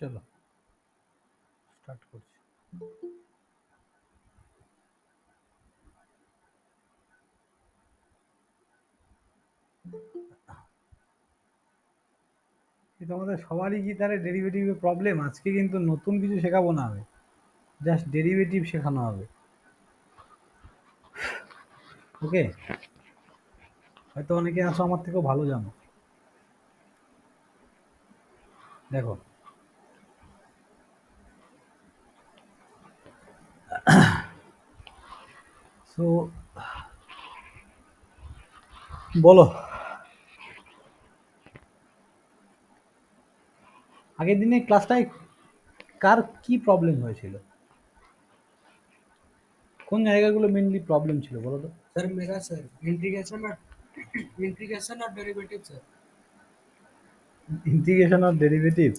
চলো স্টার্ট করছি। তোমাদের সবারই কি তাহলে ডেরিভেটিভে প্রবলেম? আজকে কিন্তু নতুন কিছু শেখাবো না, আমি জাস্ট ডেরিভেটিভ শেখানো হবে। ওকে, হয়তো অনেকে আছো আমার থেকেও ভালো জানো। দেখো, সো বলো, আগের দিনে ক্লাসটায় কার কি প্রবলেম হয়েছিল, কোন জায়গাগুলো মেনলি প্রবলেম ছিল বলো তো? सर मेरा सर इंटीग्रेशन और डेरिवेटिव सर। इंटीग्रेशन और डेरिवेटिव,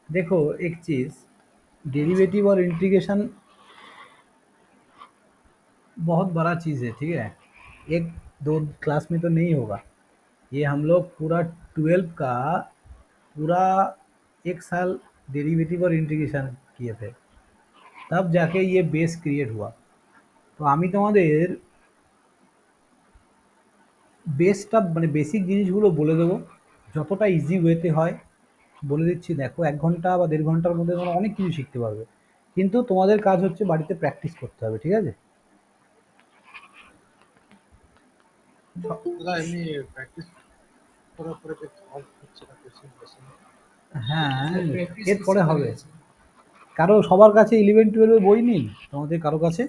देखो एक चीज, डेरिवेटिव और इंटीग्रेशन बहुत बड़ा चीज़ है, ठीक है? एक दो क्लास में तो नहीं होगा ये। हम लोग पूरा 12 का पूरा एक साल डेरिवेटिव और इंटीग्रेशन किए थे, तब जाके ये बेस क्रिएट हुआ। तो আমি তোমাদের বেসটা মানে বেসিক জিনিসগুলো বলে দেবো, যতটা ইজি ওয়েতে হয় বলে দিচ্ছি। দেখো 1 ঘন্টা বা 1.5 ঘন্টার মধ্যে তোমরা অনেক কিছু শিখতে পারবে, কিন্তু তোমাদের কাজ হচ্ছে বাড়িতে প্র্যাকটিস করতে হবে, ঠিক আছে? দাদা এমনি প্র্যাকটিস করার পরে যে সলভ হচ্ছে না কোশ্চেন কোশ্চেন হ্যাঁ, প্র্যাকটিস এরপরে কিসে হবে। করেছে? কারো সবার কাছে 11-12 বই নেই? তোমাদের কারো কাছে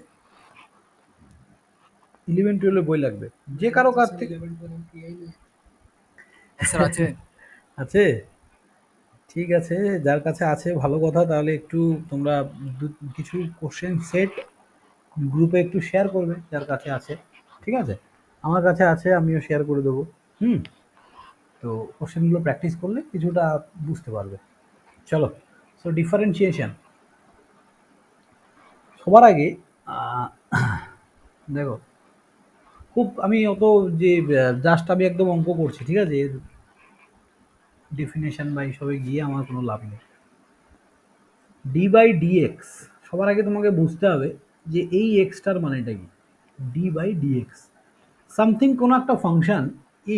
11-12 বই লাগবে, যে কারো কাছ सर থেকে 11 12 किया ही नहीं স্যার আছে। আছে। ঠিক আছে, যার কাছে আছে ভালো কথা, তাহলে একটু তোমরা কিছু কোশ্চেন সেট গ্রুপে একটু শেয়ার করবে যার কাছে আছে, ঠিক আছে? আমার কাছে আছে, আমিও শেয়ার করে দেবো। হুম, তো কোশ্চেনগুলো প্র্যাকটিস করলে কিছুটা বুঝতে পারবে। চলো, সো ডিফারেন্সিয়েশন সবার আগে দেখো, খুব আমি অত যে জাস্ট আমি একদম অঙ্ক করছি, ঠিক আছে? এর ডেফিনেশন বা এইসবে গিয়ে আমার কোনো লাভ নেই। ডি বাই ডিএক্স, সবার আগে তোমাকে বুঝতে হবে যে এই এক্সটার মানেটা কি। ডি বাই ডিএক্স সামথিং, কোনো একটা ফাংশন,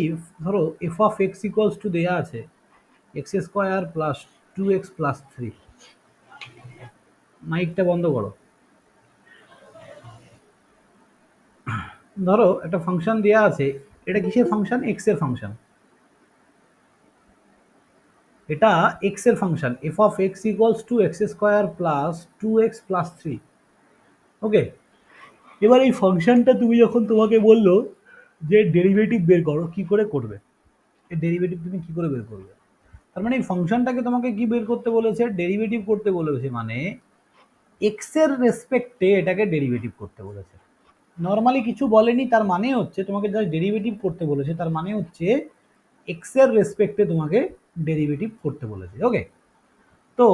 ইফ ধরো F of x equals to দেওয়া আছে x square plus 2x plus 3। মাইকটা বন্ধ করো। ধরো একটা ফাংশন দেওয়া আছে, এটা কিসের ফাংশন? এক্স এর ফাংশন। এটা এক্স এর function, F of x equals to x square plus 2x plus 3। ওকে, এবার এই ফাংশনটা তুমি যখন তোমাকে বললো যে ডেরিভেটিভ বের করো, কি করে করবে? এই ডেরিভেটিভ তুমি কি করে বের করবে? তার মানে এই ফাংশনটাকে তোমাকে কি বের করতে বলেছে? ডেরিভেটিভ করতে বলেছে, মানে এক্স এর রেসপেক্টে এটাকে ডেরিভেটিভ করতে বলেছে। নর্মালি কিছু বলেনি, তার মানে হচ্ছে তোমাকে জাস্ট ডেরিভেটিভ করতে বলেছে, তার মানে হচ্ছে এক্স এর রেসপেক্টে তোমাকে ডেরিভেটিভ করতে বলেছে। ওকে, তো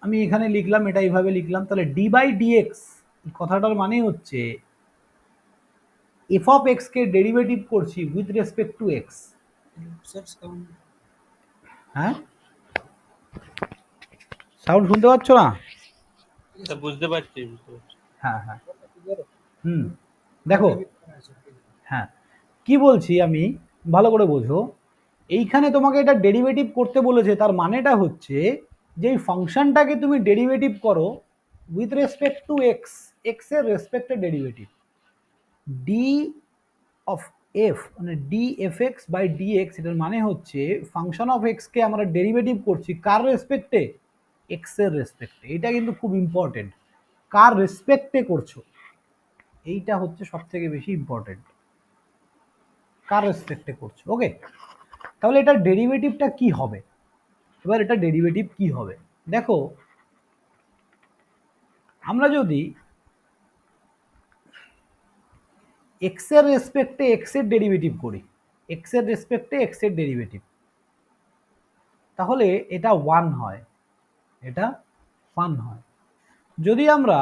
আমি এখানে লিখলাম, এটা এইভাবে লিখলাম, তাহলে ডি বাই ডিএক্স কথাটার মানে হচ্ছে এফ অফ এক্স কে ডেরিভেটিভ করছি with respect to x. Sir sound হ্যাঁ, সাউন্ড শুনতে পাচ্ছ না? তা বুঝতে পারছি। হ্যাঁ হ্যাঁ, হুম, দেখো, হ্যাঁ, কি বলছি আমি, ভালো করে বোঝো। এইখানে তোমাকে এটা ডেরিভেটিভ করতে বলেছে, তার মানেটা হচ্ছে যে এই ফাংশনটাকে তুমি ডেরিভেটিভ করো with respect to x, x এর রেসপেক্টে ডেরিভেটিভ। ডি অফ এফ মানে d f x by d x, এটার মানে হচ্ছে ফাংশন অফ এক্সকে আমরা ডেরিভেটিভ করছি কার রেসপেক্টে? এক্স এর রেসপেক্টে। এটা কিন্তু খুব ইম্পর্টেন্ট, কার রেসপেক্টে করছো, এইটা হচ্ছে সব থেকে বেশি ইম্পর্টেন্ট, কার রেসপেক্টে করছো। ওকে, তাহলে এটার ডেরিভেটিভটা কি হবে? এবার এটা ডেরিভেটিভ কি হবে দেখো, আমরা যদি এক্স এর রেসপেক্টে এক্স এর ডেরিভেটিভ করি, এক্স এর রেসপেক্টে এক্স এর ডেরিভেটিভ, তাহলে এটা 1 হয়, এটা 1 হয়। যদি আমরা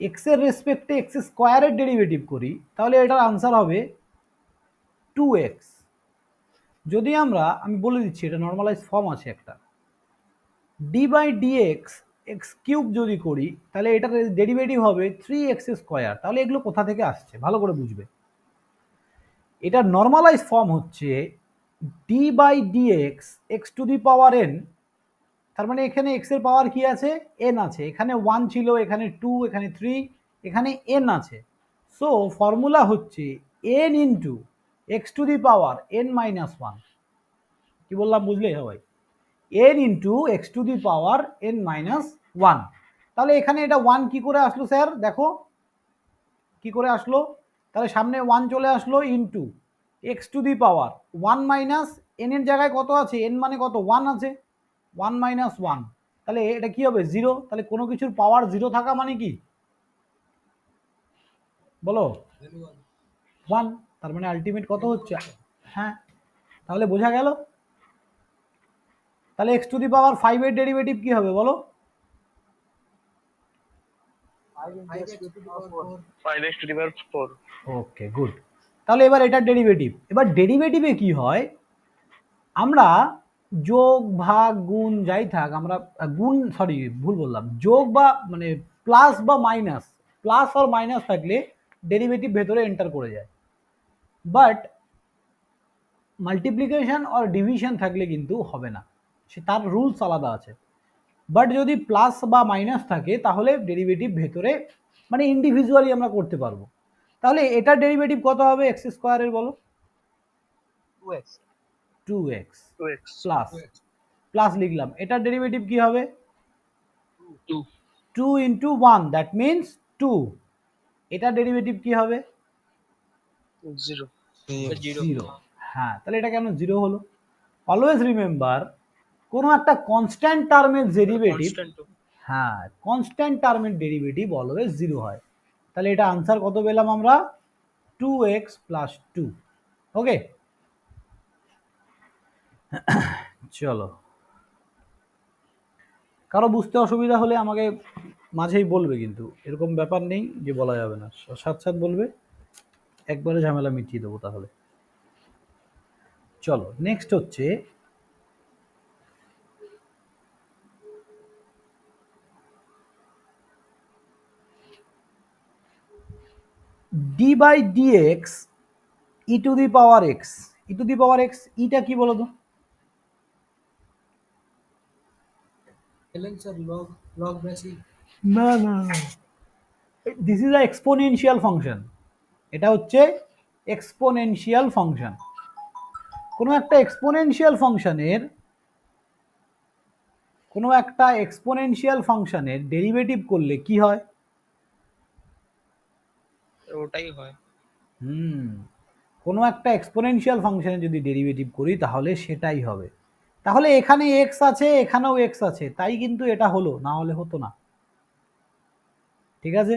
এক্স এর রেসপেক্টে এক্স স্কোয়ারের ডেরিভেটিভ করি, তাহলে এটার আনসার হবে 2x। যদি আমি বলে দিচ্ছি, এটা নর্মালাইজ ফর্ম আছে একটা, d by dx x cube যদি করি তাহলে এটার ডেরিভেটিভ হবে 3x স্কোয়ার। তাহলে এগুলো কোথা থেকে আসছে ভালো করে বুঝবে। এটা নর্মালাইজ ফর্ম হচ্ছে d by dx x to the power n, তার মানে এখানে এক্স এর পাওয়ার কি আছে, এন আছে। এখানে 1 ছিল, এখানে 2, এখানে 3, এখানে এন আছে। সো ফর্মুলা হচ্ছে N into x to the power N minus 1। কি বললাম বুঝলে সবাই? N into x to the power N minus 1। তাহলে এখানে এটা 1 কি করে আসলো স্যার, দেখো কি করে আসলো। তাহলে সামনে 1 চলে আসলো into x to the power 1 minus N এর জায়গায় কত আছে, এন মানে কত 1 আছে, 1 মাইনাস 1। তাহলে এটা কি হবে 0। তাহলে কোনো কিছুর পাওয়ার 0 থাকা মানে কি বলো, 1। তার মানে আলটিমেট কত হচ্ছে, হ্যাঁ। তাহলে বোঝা গেল। তাহলে এক্স টু দি পাওয়ার 5 এর ডেরিভেটিভ কি হবে বলো, 5x to the power 4. 5x to the power 4. Okay good. তাহলে এবার এটার ডেরিভেটিভ, এবার ডেরিভেটিভে কি হয়, আমরা যোগ ভাগ গুণ যাই থাক, আমরা গুণ সরি ভুল বললাম, যোগ বা মানে প্লাস বা মাইনাস, প্লাস আর মাইনাস থাকলে ডেরিভেটিভ ভেতরে এন্টার করে যায়। বাট মাল্টিপ্লিকেশন আর ডিভিশন থাকলে কিন্তু হবে না, সে তার রুলস আলাদা আছে। বাট যদি প্লাস বা মাইনাস থাকে তাহলে ডেরিভেটিভ ভেতরে মানে ইন্ডিভিজুয়ালি আমরা করতে পারবো। তাহলে এটার ডেরিভেটিভ কত হবে এক্স স্কোয়ারের বলো, 2x. 2x 2x. Plus 2x. Plus লিখলাম, এটার ডেরিভেটিভ কি হবে 2. 2 ইন্টু 1 দ্যাট মিনস 2। এটার ডেরিভেটিভ কি হবে 0. 0। হ্যাঁ, তাহলে এটা কেন 0 হলো? অলওয়েজ রিমেম্বার কোনো একটা কনস্ট্যান্ট টার্মের ডেরিভেটিভ, Constant. হ্যাঁ কনস্ট্যান্ট টার্মের ডেরিভেটিভ অলওয়েজ 0 হয়। তাহলে এটা আনসার কত পেলাম আমরা, 2x প্লাস 2। ওকে চলো, কারো বুঝতে অসুবিধা হলে আমাকে মাঝেই বলবে, কিন্তু এরকম ব্যাপার নেই যে বলা যাবে না, সাথে সাথে বলবে, একবারে ঝামেলা মিটিয়ে দেবো। তাহলে চলো নেক্সট হচ্ছে d by d x e to the power x, e to the power x, ইটা কি বলো তো? Ln sir log base e. না না, this is a exponential function. এটা হচ্ছে এক্সপোনেনশিয়াল ফাংশন। কোনো একটা এক্সপোনেনশিয়াল ফাংশনের ডেরিভেটিভ করলে কি হয়? ওটাই হয়। কোনো একটা এক্সপোনেনশিয়াল ফাংশনের যদি ডেরিভেটিভ করি তাহলে সেটাই হবে। তাহলে এখানে এক্স আছে, এখানেও এক্স আছে, তাই কিন্তু এটা হলো, না হলে হতো না। ঠিক আছে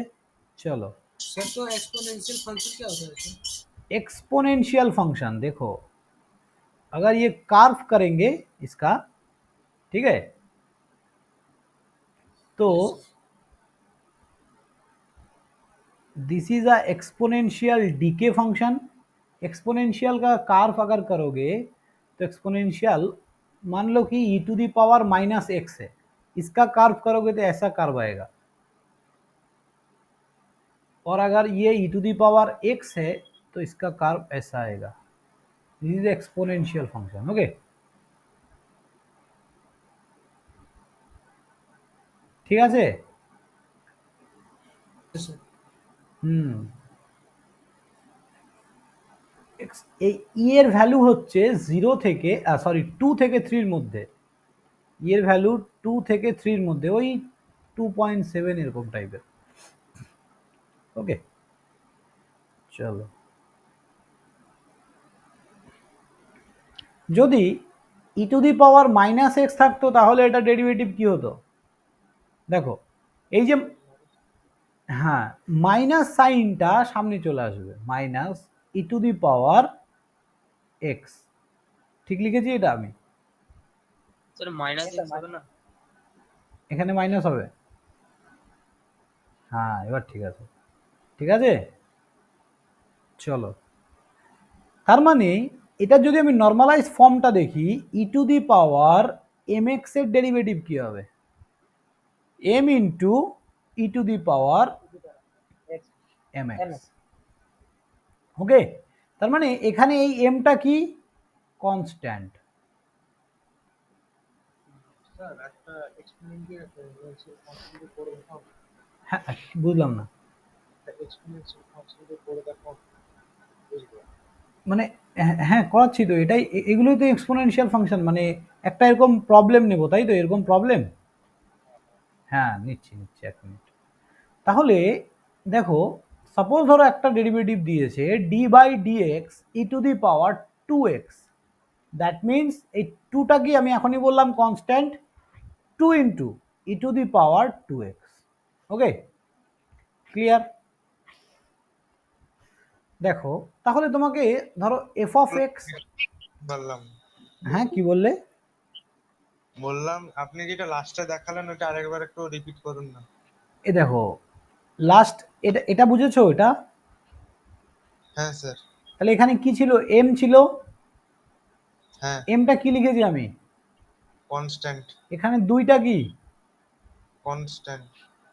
চলো, सर तो एक्सपोनेंशियल फंक्शन क्या होता है सर? एक्सपोनेंशियल फंक्शन देखो, अगर ये कार्व करेंगे इसका, ठीक है, तो this is a exponential decay function. Exponential का कार्व अगर करोगे तो एक्सपोनेंशियल मान लो कि e to the power minus x है, इसका कार्व करोगे तो ऐसा कार्व आएगा। और अगर ये ई टू दी पावर एक्स है तो इसका कार्व ऐसा आएगा। This is exponential function. Okay ঠিক আছে। Yes, sir. এই ই এর ভ্যালু হচ্ছে 0 থেকে সরি 2 থেকে 3 এর মধ্যে, ই এর ভ্যালু 2 থেকে 3 এর মধ্যে, ওই 2.7 এরকম টাইপের। ওকে চলো, যদি e to the power minus x থাকতো তাহলে এটা ডেরিভেটিভ কি হতো দেখো, এই যে হ্যাঁ মাইনাস সাইনটা সামনে চলে আসবে, minus E to the power x, ঠিক লিখেছি এটা আমি? স্যার মাইনাস এক্স হবে না? এখানে মাইনাস হবে, হ্যাঁ এবার ঠিক আছে। ঠিক আছে চলো, তার মানে এটা যদি আমি নর্মালাইজ ফর্মটা দেখি e to the power m x এর ডেরিভেটিভ কি হবে? M into e to the power m x. Okay, তার মানে এখানে এই এমটা কি? কনস্ট্যান্ট। স্যার একটা এক্সপোনেনশিয়াল ফাংশন দিয়ে করে দেখাও। হ্যাঁ, বুঝলাম না। একটা এক্সপোনেনশিয়াল ফাংশন দিয়ে করে দেখাও, বুঝবো। মানে হ্যাঁ করাচ্ছি তো, এটাই এগুলোই তো এক্সপোনেনশিয়াল ফাংশন। মানে একটা এরকম প্রবলেম নেব, তাই তো? এরকম প্রবলেম, হ্যাঁ নিচ্ছি নিচ্ছি, এক মিনিট। তাহলে দেখো, সাপোজ ধরো একটা ডেরিভেটিভ দিয়েছে d by d x e to the power 2x। That means এই 2টা কি আমি এখনই বললাম constant, 2 into e to the power 2x। Okay, clear? দেখো তাহলে তোমাকে ধরো এফ অফ এক্স, বললাম হ্যাঁ কি বললে? বললাম আপনি যেটা লাস্টে দেখালেন ওটা আরেকবার একটু রিপিট করুন না। এ দেখো লাস্ট, এটা এটা বুঝেছো এটা? হ্যাঁ স্যার। তাহলে এখানে কি ছিল? এম ছিল। হ্যাঁ, এমটা কি লিখেছি আমি? কনস্ট্যান্ট। এখানে দুইটা কি? কনস্ট্যান্ট।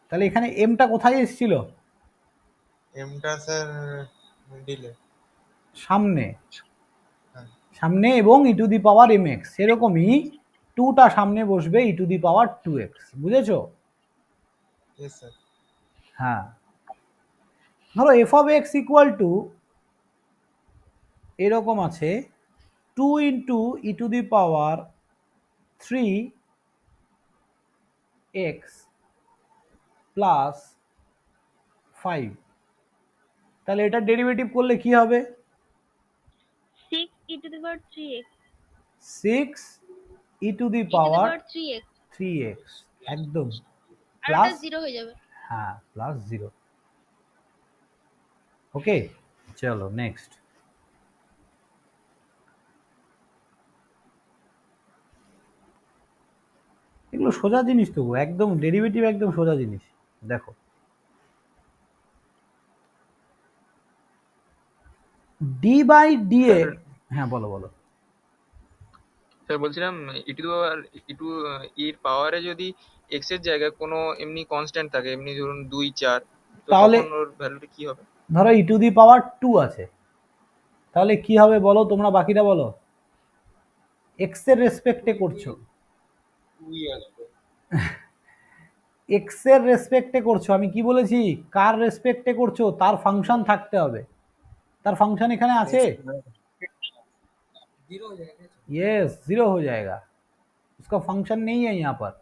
তাহলে এখানে এমটা কোথায় এসেছিল? এমটা স্যার দিলে সামনে, হ্যাঁ। সামনে এবং e to the power m x, সেরকমই 2টা সামনে বসবে ই টু দি পাওয়ার 2x। বুঝেছো? Yes sir. হ্যাঁ, ধরো F of x equal two এরকম আছে 2 into e to the power 3x plus 5। তাহলে এটা ডেরিভেটিভ করলে কি হবে? 6 e to the power 3x 6 E to the e to the power power 3x 3x, একদম, আর প্লাস, ওটা 0 হয়ে যাবে। হ্যাঁ প্লাস 0। ওকে, চলো নেক্সট। এগুলো সোজা জিনিস তো, একদম ডেরিভেটিভ একদম সোজা জিনিস। দেখো ডি বাই ডি এ, হ্যাঁ বলো বলো। স্যার বলছিলাম ই টু পাওয়ার ই টু এর পাওয়ারে যদি এক্স এর জায়গায় কোনো এমনি কনস্ট্যান্ট থাকে, এমনি ধরুন 2 4, তো তাহলে তখন ওর ভ্যালুটা কি হবে? ধরো ই টু দি পাওয়ার 2 আছে, তাহলে কি হবে বলো তোমরা, বাকিটা বলো। এক্স এর রেসপেক্টে করছো, তুই আসবে। এক্স এর রেসপেক্টে করছো। আমি কি বলেছি? কার রেসপেক্টে করছো? তার ফাংশন থাকতে হবে। তার ফাংশন এখানে আছে? यस, 0 हो जाएगा, उसका फंक्शन नहीं है यहाँ पर।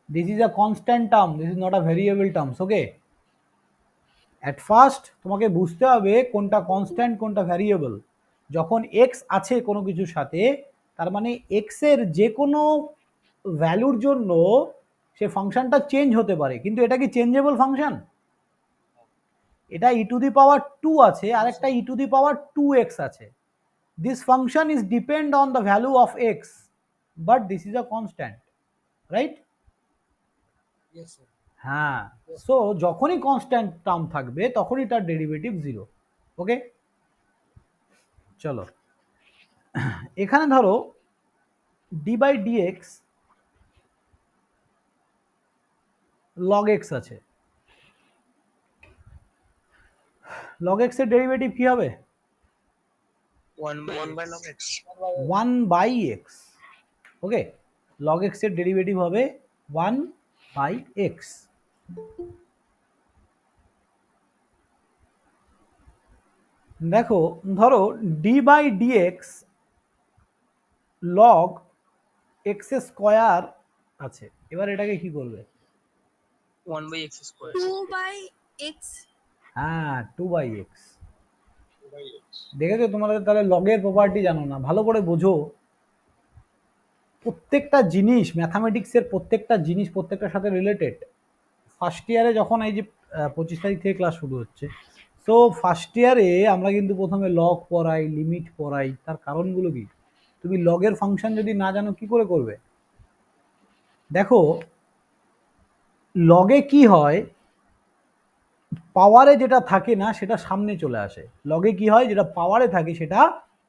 This is a constant term, this is not a variable terms. Okay, at first তোমাকে বুঝতে হবে কোনটা কনস্ট্যান্ট কোনটা ভ্যারিয়েবল। যখন এক্স আছে কোনো কিছুর সাথে, তার মানে এক্স এর যে কোনো ভ্যালুর জন্য সে ফাংশনটা চেঞ্জ হতে পারে, কিন্তু এটা কি চেঞ্জেবল ফাংশন? এটা ই টু দি পাওয়ার 2 আছে আর একটা ই টু দি পাওয়ার 2x আছে। This function is depend on the value of x, but this is a constant, right? Yes sir. হ্যাঁ, সো যখনই কনস্ট্যান্ট টার্ম থাকবে তখনই তার ডেরিভেটিভ 0। ওকে, চলো এখানে ধরো d by d x log x আছে। লগ এক্স এর ডেরিভেটিভ কি হবে? 1 by log x। 1 by x. Okay, log x এর ডেরিভেটিভ হবে 1 বাই এক্স। দেখো ধরো d by d x log x square আছে, এবার এটাকে কি করবে? 1/x²। 2 by x হ্যাঁ 2 বাই এক্স। 2/x। দেখেছো তোমাদের তাহলে লগের প্রপার্টি জানো না, ভালো করে বোঝো। প্রত্যেকটা জিনিস ম্যাথামেটিক্সের প্রত্যেকটা জিনিস প্রত্যেকটার সাথে রিলেটেড। ফার্স্ট ইয়ারে যখন এই যে 25 তারিখ থেকে ক্লাস শুরু হচ্ছে, তো ফার্স্ট ইয়ারে আমরা কিন্তু প্রথমে লগ পড়াই, লিমিট পড়াই। তার কারণগুলো কি? তুমি লগের ফাংশন যদি না জানো কি করে করবে? দেখো লগে কি হয়, পাওয়ারে যেটা থাকে না সেটা সামনে চলে আসে। লগে কি হয়, যেটা পাওয়ারে থাকে সেটা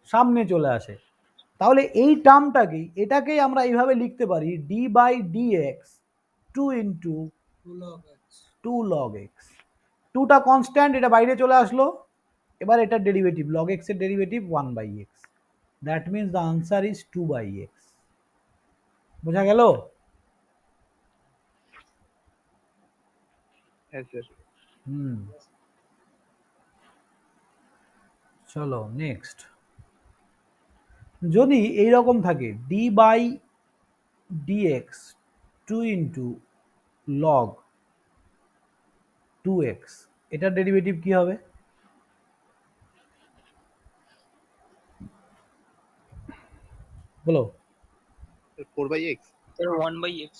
সামনে চলে আসে। তাহলে এই টার্মটাকেই এটাকেই আমরা এইভাবে লিখতে পারি d by d x 2 into 2 log x. 2টা কনস্ট্যান্ট, এটা বাইরে চলে আসলো। এবার এটার ডেরিভেটিভ লগ এক্স এর derivative 1 by x. That means the answer is 2 by x. বোঝা গেল? হ্যাঁ স্যার। চলো নেক্সট। যদি এই রকম থাকে d by dx 2 into log 2x, এটার ডেরিভেটিভ কি হবে? বলো। 4/x। Sir 1/x।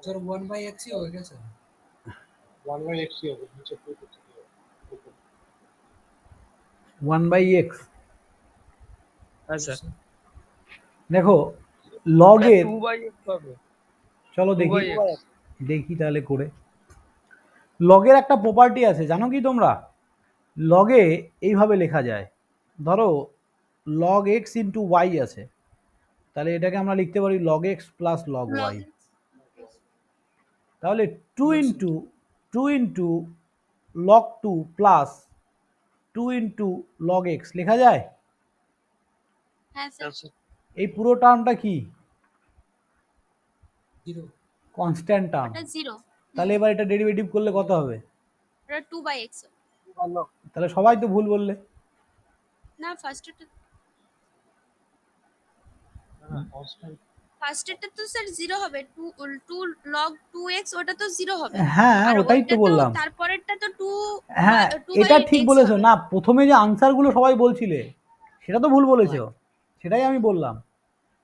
Sir 1/x ই হয়ে গেছে। 1/x হবে, নিচে 2 করতে হবে। 1/x। হ্যাঁ স্যার। দেখো লগের, 2/x হবে। চলো দেখি 2/x। দেখি তাহলে করে। লগের একটা প্রপার্টি আছে, জানো কি তোমরা? লগে এইভাবে লেখা যায়, ধরো লগ এক্স ইন্টু ওয়াই আছে, তাহলে এটাকে আমরা লিখতে পারি log x plus log y. তাহলে 2 into log 2 plus 2 into log x লেখা যায়। হ্যাঁ স্যার। এই পুরো টার্মটা কি? 0 কনস্ট্যান্ট টার্ম। ওটা 0। তাহলে এবার এটা ডেরিভেটিভ করলে কত হবে? ওটা 2/x। তাহলে সবাই তো ভুল বললে। না ফার্স্টেরটা তো স্যার 0 হবে। 2 log 2x ওটা তো 0 হবে। হ্যাঁ আর ওটাই তো ওইটা বললাম। তারপরেরটা তো 2 হ্যাঁ 2/x এটা ঠিক বলেছো হবে। না, প্রথমে যে আনসার গুলো সবাই বলছিলে সেটা তো ভুল বলেছো, সেটাই আমি বললাম।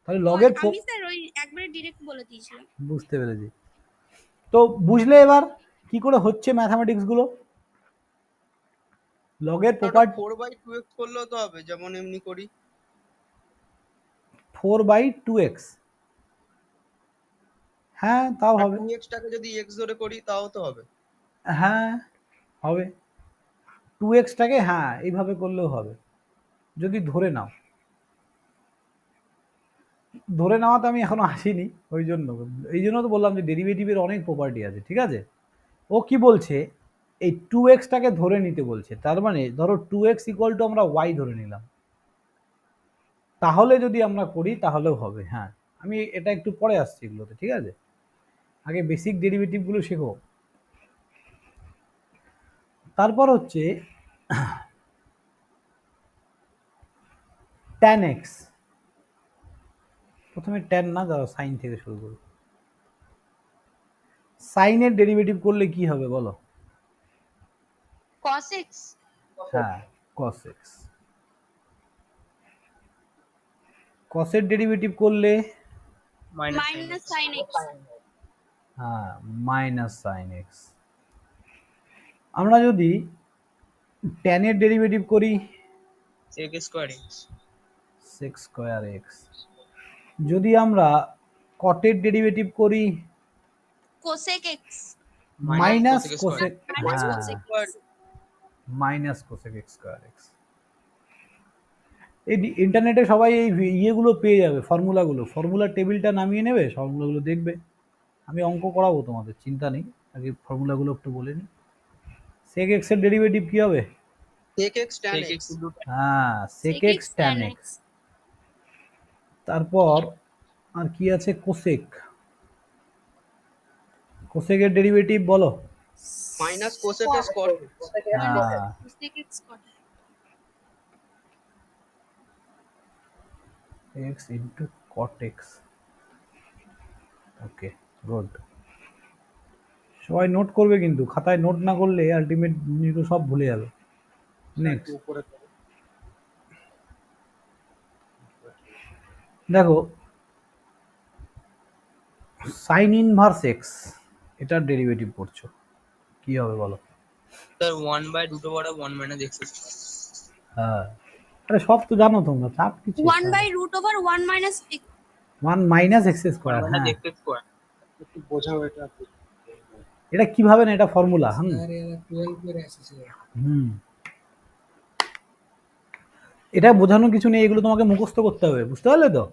তাহলে লগের আমি স্যার ওই একবারে ডাইরেক্ট বলে দিয়েছিলাম। বুঝতে পেরেছি। তো বুঝলে এবার কি করে হচ্ছে ম্যাথমেটিক্স গুলো? লগের প্রপার্টি 4/2x করলেও তো হবে, যেমন এমনি করি। 4/2x, হ্যাঁ তাও আর হবে। 2x টাকে যদি x ধরে করি তাও তো হবে। হ্যাঁ হবে। 2x টাকে হ্যাঁ এইভাবে করলেও হবে, যদি ধরে নাও। ধরে নেওয়াতে আমি এখনো আসিনি, ওই জন্য এই জন্য তো বললাম যে ডেরিভেটিভের অনেক প্রপার্টি আছে, ঠিক আছে? ও কি বলছে, এই 2x টাকে ধরে নিতে বলছে। তার মানে ধরো 2x ইকুয়াল টু আমরা y ধরে নিলাম, তাহলে যদি আমরা করি তাহলেও হবে। হ্যাঁ আমি এটা একটু পরে আসছি এগুলোতে, ঠিক আছে? আগে বেসিক ডেরিভেটিভ গুলো শেখো। তারপর হচ্ছে tan x। প্রথমে tan না, দাও সাইন থেকে শুরু করো। সাইনের ডেরিভেটিভ করলে কি হবে বলো? cos x। হ্যাঁ cos x। cos এর ডেরিভেটিভ করলে মাইনাস sin x। হ্যাঁ মাইনাস সাইন এক্স। আমরা যদি tan এর ডেরিভেটিভ করি sec square x। sec square x. যদি আমরা cot এর ডেরিভেটিভ করি cosec x। Minus cosec cosec, minus হ্যাঁ cosec x। Minus cosec x square x. এই ইন্টারনেটে সবাই এই ইয়েগুলো পেয়ে যাবে, ফর্মুলাগুলো, ফর্মুলার টেবিলটা নামিয়ে নেবে, ফর্মুলাগুলো দেখবে। আমি অঙ্ক করাবো তোমাদের, চিন্তা নেই। আগে ফর্মুলাগুলো একটু বলে নিই। sec x এর ডেরিভেটিভ কি হবে? sec x tan sec x। x into হ্যাঁ sec sec x tan x। তারপর আর কি আছে? কোসেক। কোসেকের ডেরিভেটিভ বলো। Minus cosec x cot। হ্যাঁ cosec x cot। x into cot x। Okay good. সবাই নোট করবে কিন্তু, খাতায় নোট না করলে আলটিমেট সব ভুলে যাবে। নেক্সট উপরে করো। দেখো সাইন ইনভার্স এক্স, এটার ডেরিভেটিভ করছো, কি হবে বলো? Sir 1/√1 - x square. হ্যাঁ আরে সব তো জানো তোমরা, চাপ কিছু। 1/√1 minus x। 1 minus x 1 square. - হ্যাঁ x স্কয়ার। একটু বোঝাও এটা। এটা কিভাবে না, এটা ফর্মুলা। স্যার এরা 12 করে এসেছে। হুম এটা বোঝানোর কিছু নেই, এগুলো তোমাকে মুখস্থ করতে হবে, বুঝতে পারলে তো?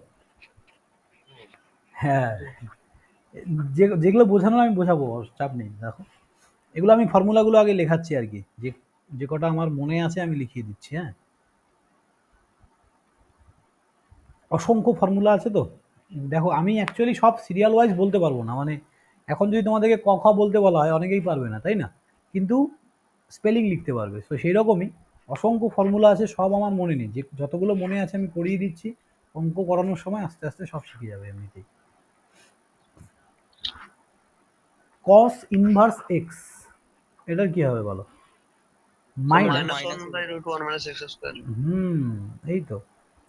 হ্যাঁ, যেগুলো বোঝানোর আমি বোঝাবো, চাপ নেই। দেখো, এগুলো আমি ফর্মুলাগুলো আগে লেখাচ্ছি আর কি, যে কটা আমার মনে আছে আমি লিখিয়ে দিচ্ছি। হ্যাঁ, অসংখ্য ফর্মুলা আছে তো। দেখো, আমি অ্যাকচুয়ালি সব সিরিয়াল ওয়াইজ বলতে পারবো না, মানে এখন যদি তোমাদেরকে ক খ বলতে বলা হয় অনেকেই পারবে না, তাই না? কিন্তু স্পেলিং লিখতে পারবে। তো সেই রকমই অসংখ্য ফর্মুলা আছে, সব আমার মনে নেই, যে যতগুলো মনে আছে আমি পড়িয়ে দিচ্ছি। অঙ্ক করানোর সময় আস্তে আস্তে সব শিখে যাবে এমনিতেই। কস ইনভার্স এক্স, এটার কি হবে বলো? মাইনাস, এই তো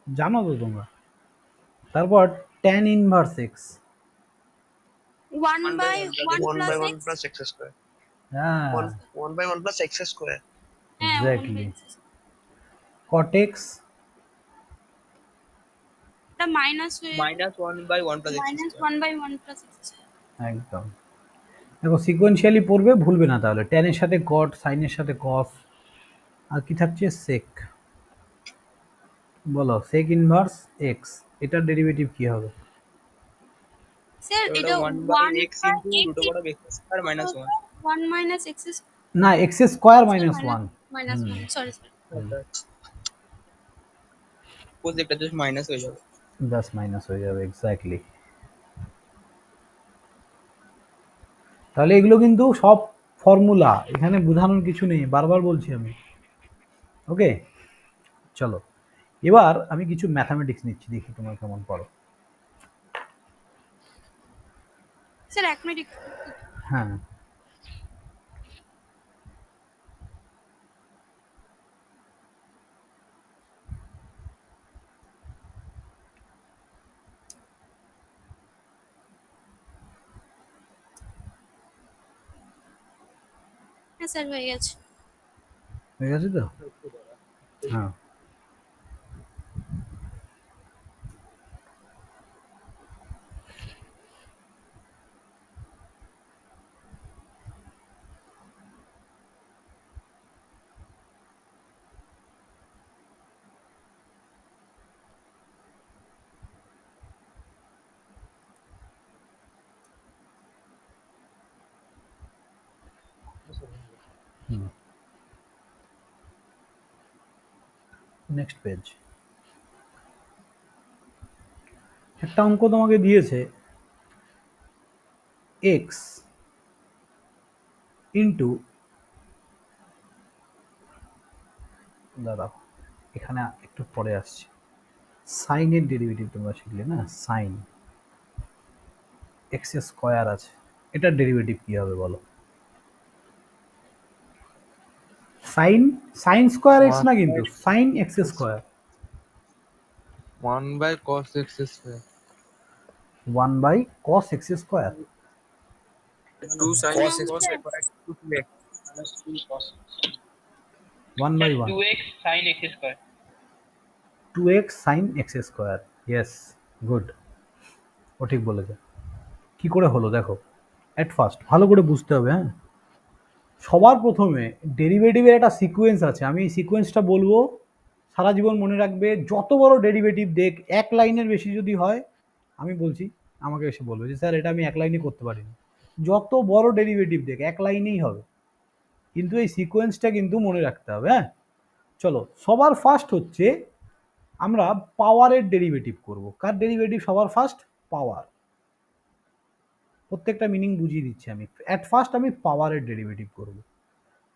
জানো তো তোমরা। তারপর tan inverse x, 1/1 plus x। হ্যাঁ, 1/1 plus x square। হ্যাঁ, এক্স্যাক্টলি। 1/x। কট এক্স, এটা মাইনাস হয়ে -1/1 plus x minus square। 1/1 plus x। একদম। দেখো, সিকোয়েন্সিয়ালি পড়বে, ভুলবে না তাহলে। ট্যানের সাথে কট, সাইনের সাথে কস, আর কি থাকছে? সেক। বলো, সেক ইনভার্স এক্স, এটার ডেরিভেটিভ কি হবে? স্যার তো এটা ওটা 1/x into x root over of x square minus 1। 1 minus x না, x square minus one. minus 1, sorry. suppose এটা just মাইনাস হয়ে যাবে। জাস্ট মাইনাস হয়ে যাবে, এক্স্যাক্টলি। তাহলে এগুলো কিন্তু সব ফর্মুলা, এখানে বোঝানোর কিছু নেই, বারবার বলছি আমি। ওকে, চলো এবার আমি কিছু ম্যাথামেটিক্স নিচ্ছি, দেখি তোমার কেমন পড়ো। Sir 1 minute. হ্যাঁ, হ্যাঁ স্যার, হয়ে গেছে। হয়ে গেছে তো? হ্যাঁ, নেক্সট পেজ। একটা অঙ্ক তোমাকে দিয়েছে, এক্স ইন্টু, দাঁড়াও এখানে একটু পরে আসছি, সাইনের ডেরিভেটিভ তোমরা শিখলে না, সাইন এক্স স্কোয়ার আছে, এটার ডেরিভেটিভ কি হবে বলো? সাইন, সাইন স্কোয়ার এক্স না, কিন্তু sine x square. 1/cos x square। 1/cos x square, 2 sin cos x x square to 2x minus 2 cos 1/1, 2x sin x square। 2x sine x square. Yes, good, ও ঠিক বলেছে। কি করে হলো দেখো, at first ভালো করে বুঝতে হবে। হ্যাঁ, সবার প্রথমে ডেরিভেটিভের একটা সিকোয়েন্স আছে, আমি এই সিকোয়েন্সটা বলবো, সারা জীবন মনে রাখবে। যত বড় ডেরিভেটিভ দেখ, এক লাইনের বেশি যদি হয়, আমি বলছি, আমাকে এসে বলবে যে স্যার এটা আমি এক লাইনে করতে পারিনি। যত বড় ডেরিভেটিভ দেখ, এক লাইনেই হবে, কিন্তু এই সিকোয়েন্সটা কিন্তু মনে রাখতে হবে। হ্যাঁ, চলো, সবার ফার্স্ট হচ্ছে আমরা পাওয়ারের ডেরিভেটিভ করব। কার ডেরিভেটিভ সবার ফার্স্ট? পাওয়ার। প্রত্যেকটা মিনিং বুঝিয়ে দিচ্ছি আমি। অ্যাট ফার্স্ট আমি পাওয়ারের ডেরিভেটিভ করব।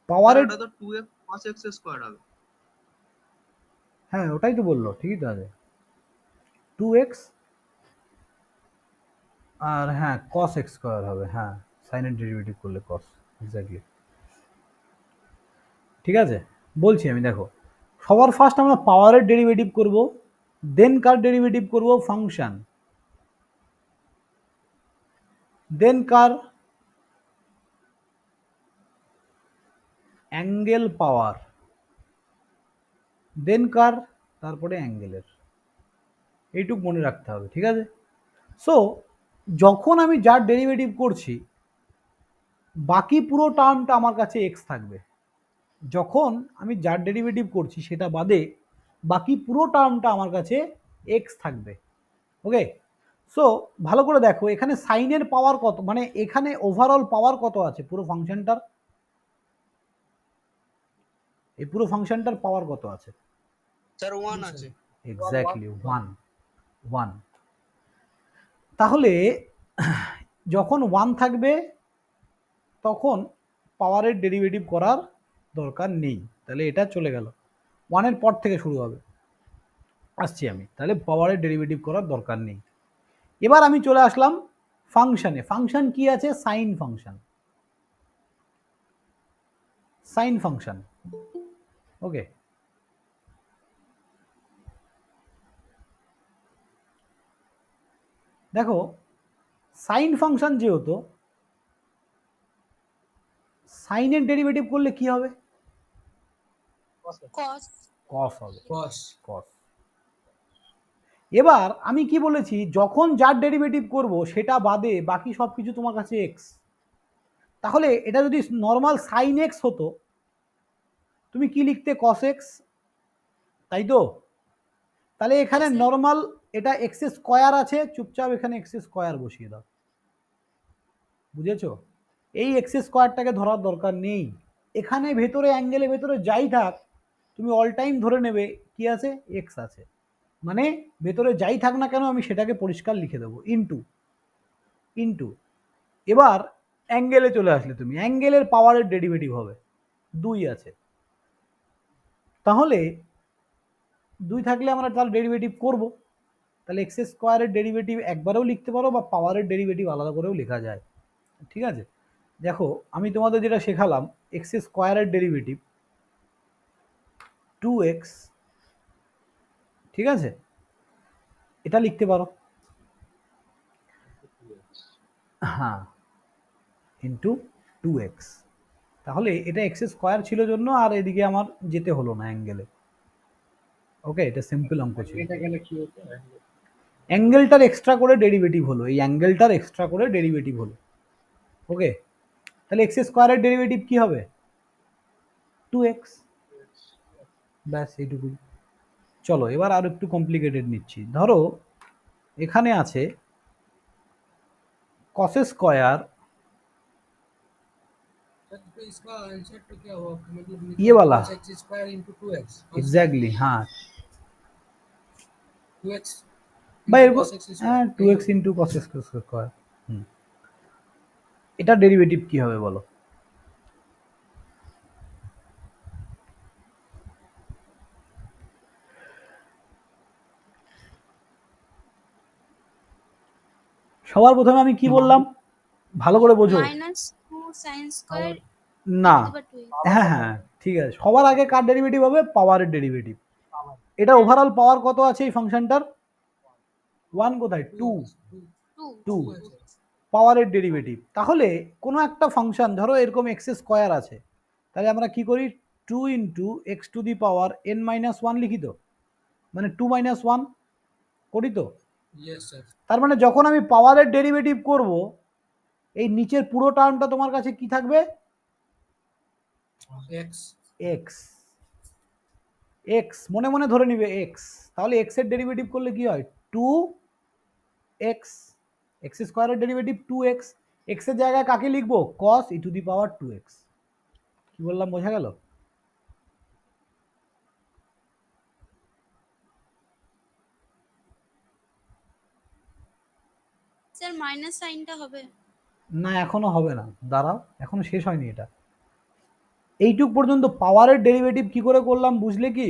পাওয়ারের, ওটা তো 2x cos x square হবে। হ্যাঁ ওটাই তো বললো, ঠিকই তো আছে, 2x আর হ্যাঁ cos x স্কোয়ার হবে। হ্যাঁ, সাইনের ডেরিভেটিভ করলে cos, এক্স্যাক্টলি ঠিক আছে। বলছি আমি, দেখো সবার ফার্স্ট আমরা পাওয়ারের ডেরিভেটিভ করব, দেন কার ডেরিভেটিভ করব? ফাংশন, দেন কার? অ্যাঙ্গেল পাওয়ার, দেন কার? তারপরে অ্যাঙ্গেলের। এইটুক মনে রাখতে হবে, ঠিক আছে। সো যখন আমি যার ডেরিভেটিভ করছি, বাকি পুরো টার্মটা আমার কাছে এক্স থাকবে। যখন আমি যার ডেরিভেটিভ করছি সেটা বাদে বাকি পুরো টার্মটা আমার কাছে এক্স থাকবে। ওকে, সো ভালো করে দেখো এখানে সাইনের পাওয়ার কত, মানে এখানে ওভারঅল পাওয়ার কত আছে পুরো ফাংশনটার, এই পুরো ফাংশনটার পাওয়ার কত আছে? স্যার 1 আছে। Exactly one, one. তাহলে যখন ওয়ান থাকবে তখন পাওয়ারের ডেরিভেটিভ করার দরকার নেই, তাহলে এটা চলে গেল, ওয়ানের পর থেকে শুরু হবে, আসছি আমি, তাহলে পাওয়ারের ডেরিভেটিভ করার দরকার নেই। এবার আমি চলে আসলাম ফাংশনে। ফাংশন কি আছে? Sine function, sine function. Okay, দেখো সাইন ফাংশন যেহেতু, সাইনের ডেরিভেটিভ করলে কি হবে? কস। কস হবে, কস। কস। এবার আমি কি বলেছি, যখন যার ডেরিভেটিভ করব সেটা বাদে বাকি সব কিছু তোমার কাছে এক্স। তাহলে এটা যদি নর্মাল সাইন এক্স হতো তুমি কি লিখতে? কস এক্স, তাই তো? তাহলে এখানে Yes, sir. নর্মাল এটা এক্স স্কোয়ার আছে, চুপচাপ এখানে এক্স স্কোয়ার বসিয়ে দাও, বুঝেছো? এই এক্স স্কোয়ারটাকে ধরার দরকার নেই, এখানে ভেতরে অ্যাঙ্গেলের ভেতরে যাই থাক তুমি অল টাইম ধরে নেবে কি আছে? এক্স আছে, মানে ভেতরে যাই থাক না কেন আমি সেটাকে পরিষ্কার লিখে দেবো ইনটু, ইনটু। এবার অ্যাঙ্গেলে চলে আসলে তুমি অ্যাঙ্গেলের পাওয়ারের ডেরিভেটিভ হবে, 2 আছে, তাহলে 2 থাকলে আমরা তার ডেরিভেটিভ করব, তাহলে এক্স স্কোয়ারের ডেরিভেটিভ একবারেও লিখতে পারো বা পাওয়ারের ডেরিভেটিভ আলাদা করেও লেখা যায়, ঠিক আছে? দেখো আমি তোমাদের যেটা শেখালাম, এক্স স্কোয়ারের ডেরিভেটিভ 2x, ঠিক আছে, এটা লিখতে পারো, হ্যাঁ, ইন্টু 2x। তাহলে এটা এক্স স্কোয়ার ছিল জন্য আর এদিকে আমার যেতে হলো না অ্যাঙ্গেলে। ওকে, এটা সিম্পল অঙ্ক ছিল। এটা গেলে কি হতো? অ্যাঙ্গেলটার এক্সট্রা করে ডেরিভেটিভ হলো, এই অ্যাঙ্গেলটার এক্সট্রা করে ডেরিভেটিভ হলো। ওকে, তাহলে এক্স স্কোয়ারের ডেরিভেটিভ কি হবে? 2x, ব্যাস এইটুকুই। চলো এবার আর একটু কমপ্লিকেটেড নিচ্ছি। ধরো এখানে আছে কস স্কোয়ার, सर तो इसका आंसर तो क्या हुआ, मतलब ये वाला? cos x square into 2x। Exactly, हाँ 2x বা এরকম, হ্যাঁ 2x ইন্টু কস স্কোয়ার। এটা ডেরিভেটিভ কি হবে বলো? সবার প্রথমে আমি কি বললাম ভালো করে বোঝো। -2 sin square না, to the 2. হ্যাঁ হ্যাঁ ঠিক আছে, সবার আগে কার ডেরিভেটিভ হবে? পাওয়ারের ডেরিভেটিভ। এটা ওভারঅল পাওয়ার কত আছে এই ফাংশনটার? 1 কোথায়? 2, 2 পাওয়ারের ডেরিভেটিভ। তাহলে কোনো একটা ফাংশন ধরো এরকম এক্স স্কোয়ার আছে, তাহলে আমরা কি করি? 2 into x to the power n minus 1 লিখি তো, মানে 2 মাইনাস 1 করি তো। Yes sir. তার মানে যখন আমি পাওয়ারের ডেরিভেটিভ করব এই নিচের পুরো টার্মটা তোমার কাছে কি থাকবে? x এক্স, এক্স মনে মনে ধরে নিবে এক্স। তাহলে এক্স এর ডেরিভেটিভ করলে কি হয়? 2x, এক্স স্কোয়ারের ডেরিভেটিভ 2x, এক্স এর জায়গায় কাকে লিখবো? cos e two the power 2x। কি বললাম, বোঝা গেল? স্যার মাইনাস সাইনটা হবে? না এখনো হবে না, দাঁড়াও, এখনো শেষ হয়নি এটা। এইটুক পর্যন্ত পাওয়ারের ডেরিভেটিভ কি করে করলাম বুঝলে কি?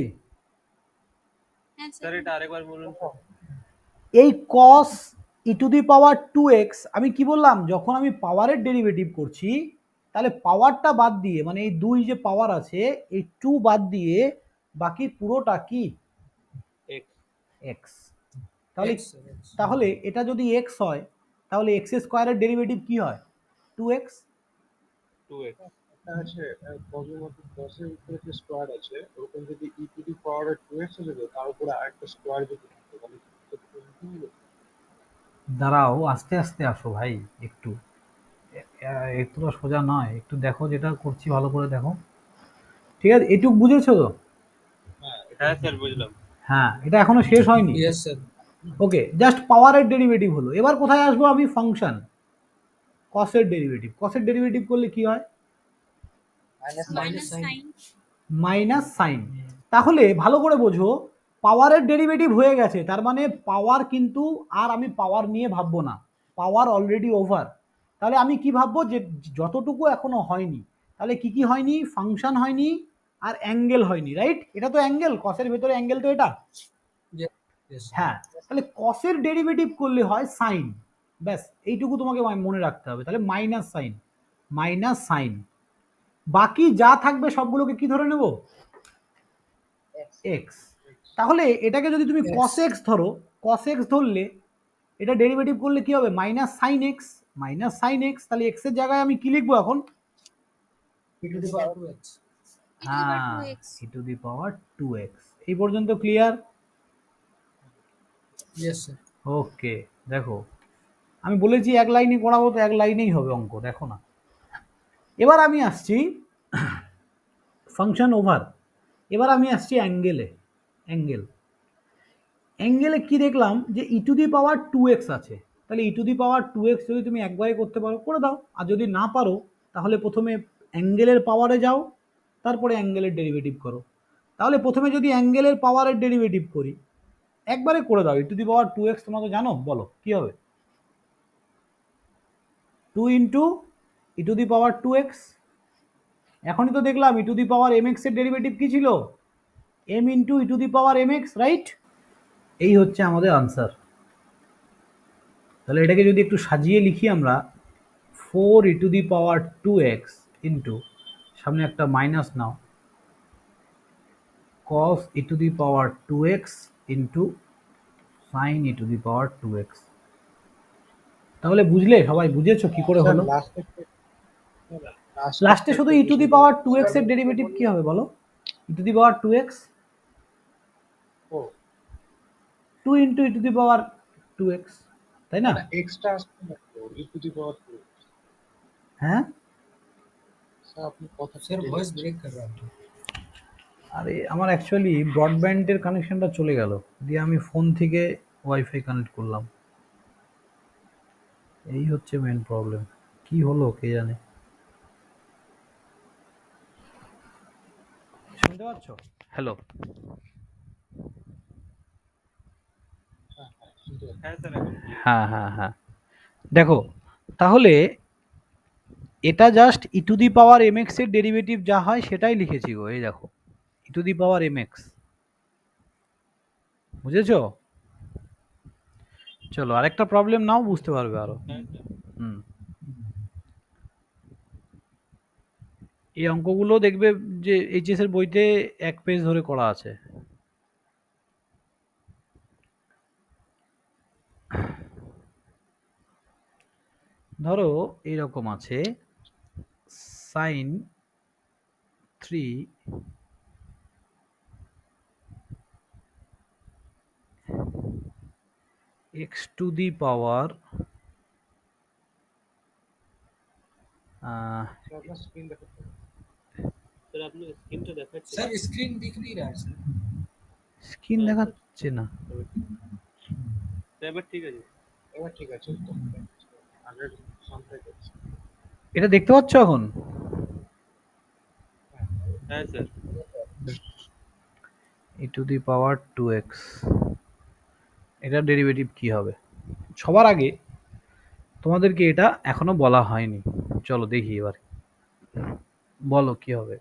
হ্যাঁ স্যার স্যার। এটা আরেকবার বলুন। এই cos e two the power 2x আমি কি বললাম, যখন আমি পাওয়ারের ডেরিভেটিভ করছি তাহলে পাওয়ারটা বাদ দিয়ে, মানে এই 2 যে পাওয়ার আছে এই 2 বাদ দিয়ে বাকি পুরোটা কি? x। তাহলে x sir, x। তাহলে এটা যদি x হয় তাহলে x স্কোয়ারের ডেরিভেটিভ কি হয়? 2x। একটা আছে cos-এর মধ্যে 10 এর উপরে যে স্কোয়ার আছে ওরকম যদি e two the power 2x হয়ে যেত, তার উপরে আরেকটা স্কোয়ার যদি থাকতো তাহলে কি হতো? দাঁড়াও, আস্তে আস্তে আসো ভাই, একটু একটু সোজা নয়, একটু দেখো যেটা করছি ভালো করে দেখো, ঠিক আছে? এটুক বুঝেছো তো? হ্যাঁ হ্যাঁ স্যার বুঝলাম। হ্যাঁ, এটা এখনো শেষ হয়নি। Yes, sir. ওকে, জাস্ট পাওয়ারের ডেরিভেটিভ হলো। এবার কোথায় আসবো আমি? ফাংশন কসের ডেরিভেটিভ। কসের ডেরিভেটিভ করলে কি হয়? Minus sign. Sine. Minus sine. তাহলে ভালো করে বোঝো, পাওয়ারের ডেরিভেটিভ হয়ে গেছে, তার মানে পাওয়ার কিন্তু আর আমি পাওয়ার নিয়ে ভাববো না, পাওয়ার অলরেডি ওভার। তাহলে আমি কি ভাববো? যে যতটুকু এখনো হয়নি, তাহলে কি কি হয়নি? ফাংশন হয়নি আর অ্যাঙ্গেল হয়নি, রাইট? এটা তো অ্যাঙ্গেল, কসের ভেতরে অ্যাঙ্গেল তো এটা। Yes. Yes. Sir. হ্যাঁ, তাহলে কসের ডেরিভেটিভ করলে হয় সাইন। ব্যাস এইটুকু তোমাকে মনে রাখতে হবে। তাহলে মাইনাস সাইন, মাইনাস সাইন। বাকি যা থাকবে সবগুলোকে কি ধরে নেব? এক্স। তাহলে এটাকে যদি তুমি X. কস এক্স ধরো, কস এক্স ধরলে এটা ডেরিভেটিভ করলে কি হবে? Minus sine x, minus sine x. তাহলে এক্স এর জায়গায় আমি কি লিখবো এখন? E to the power 2x. হ্যাঁ, ই টু দি পাওয়ার 2x। এই পর্যন্ত ক্লিয়ার? Yes, sir. ওকে, দেখো আমি বলেছি এক লাইনই পড়াবো, তো এক লাইনেই হবে অঙ্ক, দেখো না। এবার আমি আসছি ফাংশন ওভার। এবার আমি আসছি অ্যাঙ্গেলে। অ্যাঙ্গেল, অ্যাঙ্গেলে কি দেখলাম? যে ই টু দি পাওয়ার 2x আছে। তাহলে ই টু দি পাওয়ার 2x যদি তুমি একবারে করতে পারো, করে দাও। আর যদি না পারো, তাহলে প্রথমে অ্যাঙ্গেলের পাওয়ারে যাও, তারপরে অ্যাঙ্গেলের ডেরিভেটিভ করো। তাহলে প্রথমে যদি অ্যাঙ্গেলের পাওয়ারের ডেরিভেটিভ করি, একবারে করে দাও। ই টু দি পাওয়ার 2x তোমরা তো জানো, বলো কি হবে? 2 into e to the power 2x। এখনই তো দেখলাম ই টু দি পাওয়ার mx এর ডেরিভেটিভ কি ছিল? m into e to the power mx, right? এই হচ্ছে আমাদের আনসার। তাহলে এটাকে যদি একটু সাজিয়ে লিখি আমরা, 4 ই to the power 2x into, সামনে একটা minus now, cos E to the power 2x into sin E to the power 2x। তাহলে বুঝলে? সবাই বুঝেছো কি করে হলো? লাস্টে শুধু ই টু দি পাওয়ার 2x এর ডেরিভেটিভ কি হবে বলো? E to the power 2x, 2 into e to the power 2x, তাই না? এক্সট্রা আসবে না তো ই টু দি পাওয়ার 2। হ্যাঁ, স্যার আপনি কথা Sir, voice break कर रहा है. আরে আমার অ্যাকচুয়ালি ব্রডব্যান্ডের কানেকশনটা চলে গেল, দিয়ে আমি ফোন থেকে ওয়াইফাই কানেক্ট করলাম। এই হচ্ছে মেন প্রবলেম, কি হলো কে জানে। শুনতে পাচ্ছ? হ্যালো, হ্যাঁ স্যার। হ্যাঁ হ্যাঁ হ্যাঁ, দেখো তাহলে এটা just E to the power mx এর ডেরিভেটিভ যা হয় সেটাই লিখেছি গো। এই দেখো, ই টু দি পাওয়ার mx, বুঝেছো? চলো আরেকটা প্রবলেম নাও, বুঝতে পারবে আরো। হুম, এই অঙ্কগুলো দেখবে যে এইচএস এর বইতে এক পেজ ধরে করা আছে। ধরো এরকম আছে, সাইন 3 এক্স টু দি পাওয়ার আপনার স্ক্রিন দেখাতে হবে। স্যার আপনি স্ক্রিনটা দেখাচ্ছেন। Sir, screen दिख नहीं रहा है sir. স্ক্রিন দেখাচ্ছে না। স্যার এবার ঠিক আছে। এবার ঠিক আছে তো আগের সংখ্যায় করছি। এটা দেখতে পাচ্ছ এখন? হ্যাঁ sir. E to the power 2x, এটার ডেরিভেটিভ কি হবে? সবার আগে তোমাদেরকে এটা এখনো বলা হয়নি, চলো দেখি এবার, বলো কি হবে।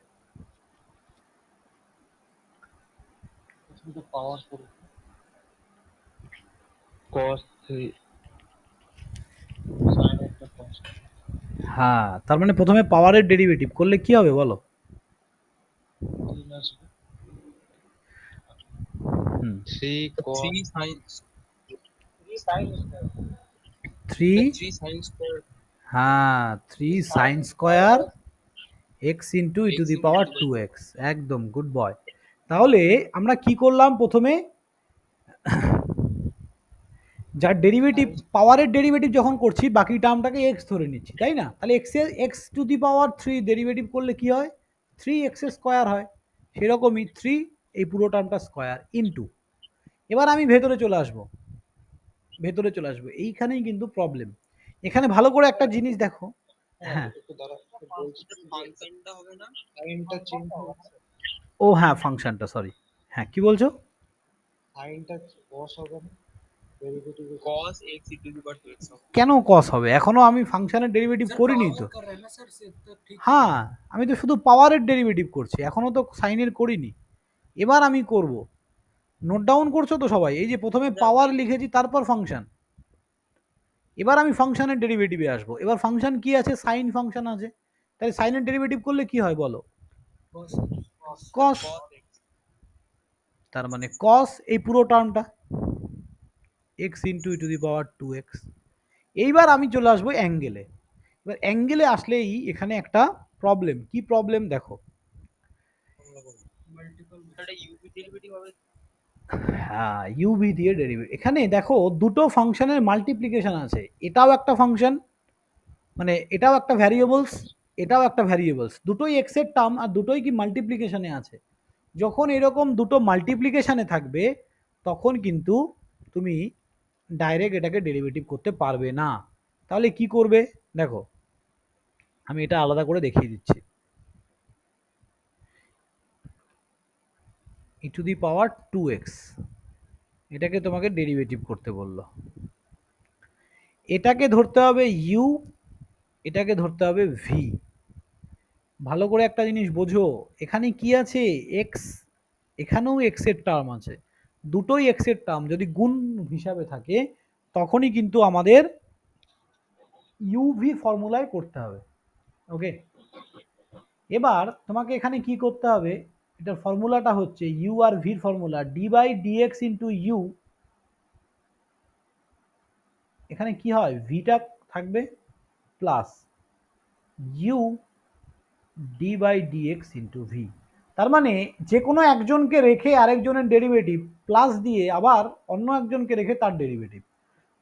শুধু পাওয়ার করে cos 3 সাইন একটা কষ্ট হ্যাঁ, তার মানে প্রথমে পাওয়ারের ডেরিভেটিভ করলে কি হবে বলো? 3 আসবে। হুম, 3 cos 3 sin 3 sine 3, 3 sin square হ্যাঁ 3 sine square x into e to x the into power the 2x, একদম গুড বয়। তাহলে আমরা কি করলাম? প্রথমে যার ডেরিভেটিভ, পাওয়ারের ডেরিভেটিভ যখন করছি বাকি টার্মটাকে এক্স ধরে নিচ্ছি, তাই না? তাহলে x to the power 3 derivative করলে কি হয়? 3x স্কোয়ার হয়। সেরকমই 3 এই পুরো টার্মটা স্কোয়ার ইন্টু এবার আমি ভেতরে চলে আসবো, এইখানেই কিন্তু প্রবলেম। এখানে ভালো করে একটা জিনিস দেখো। হ্যাঁ, একটু দাঁড়া, বলছি যে ফাংশনটা হবে না, সাইনটা চেঞ্জ হবে, ও হ্যাঁ ফাংশনটা, সরি, হ্যাঁ কি বলছো? সাইনটা কস হবে না, derivative cos x e to the power 2x হবে। কেন কস হবে? এখনো আমি ফাংশনের ডেরিভেটিভ सर করিনি पावर তো। कर रहे हैं ना सर से तो ठीक है। হ্যাঁ, আমি তো শুধু পাওয়ারের ডেরিভেটিভ করছি, এখনো তো সাইনের করিনি। এবার আমি করব। নোট ডাউন করছো তো সবাই? এই যে প্রথমে পাওয়ার লিখেছি, তারপর ফাংশন। এবার আমি ফাংশনের ডেরিভেটিভে আসবো। এবার ফাংশন কি আছে? সাইন ফাংশন আছে। তাহলে সাইনের ডেরিভেটিভ করলে কি হয় বলো? cos কস। cos x তার মানে কস এই পুরো টার্মটা x into e to the power 2x। এইবার আমি চলে আসবো অ্যাঙ্গেলে। এবার অ্যাঙ্গেলে আসলেই এখানে একটা প্রবলেম। কি প্রবলেম দেখো। मल्टीपल একটা uv ডেরিভেটিভ হবে। হ্যাঁ, ইউভি দিয়ে ডেরিভেটিভ। এখানে দেখো দুটো ফাংশনের মাল্টিপ্লিকেশন আছে। এটাও একটা ফাংশন, মানে এটাও একটা ভ্যারিয়েবলস, এটাও একটা ভ্যারিয়েবলস। দুটোই এক্স এর টার্ম আর দুটোই কি মাল্টিপ্লিকেশনে আছে। যখন এরকম দুটো মাল্টিপ্লিকেশনে থাকবে তখন কিন্তু তুমি ডাইরেক্ট এটাকে ডেরিভেটিভ করতে পারবে না। তাহলে কি করবে দেখো, আমি এটা আলাদা করে দেখিয়ে দিচ্ছি। ই টু দি পাওয়ার 2x, এটাকে তোমাকে ডেরিভেটিভ করতে বললো। এটাকে ধরতে হবে ইউ, এটাকে ধরতে হবে ভি। ভালো করে একটা জিনিস বোঝো, এখানে কি আছে? এক্স, এখানেও এক্স এর টার্ম আছে। দুটোই এক্স এর টার্ম যদি গুণ হিসাবে থাকে তখনই কিন্তু আমাদের ইউভি ফর্মুলায় করতে হবে। ওকে, এবার তোমাকে এখানে কি করতে হবে? এটার ফর্মুলাটা হচ্ছে ইউ আর ভির formula d by dx into u. এখানে কি হয়? ভিটা থাকবে plus u d by dx into v. তার মানে যে কোনো একজনকে রেখে আরেকজনের ডেরিভেটিভ প্লাস দিয়ে আবার অন্য একজনকে রেখে তার ডেরিভেটিভ।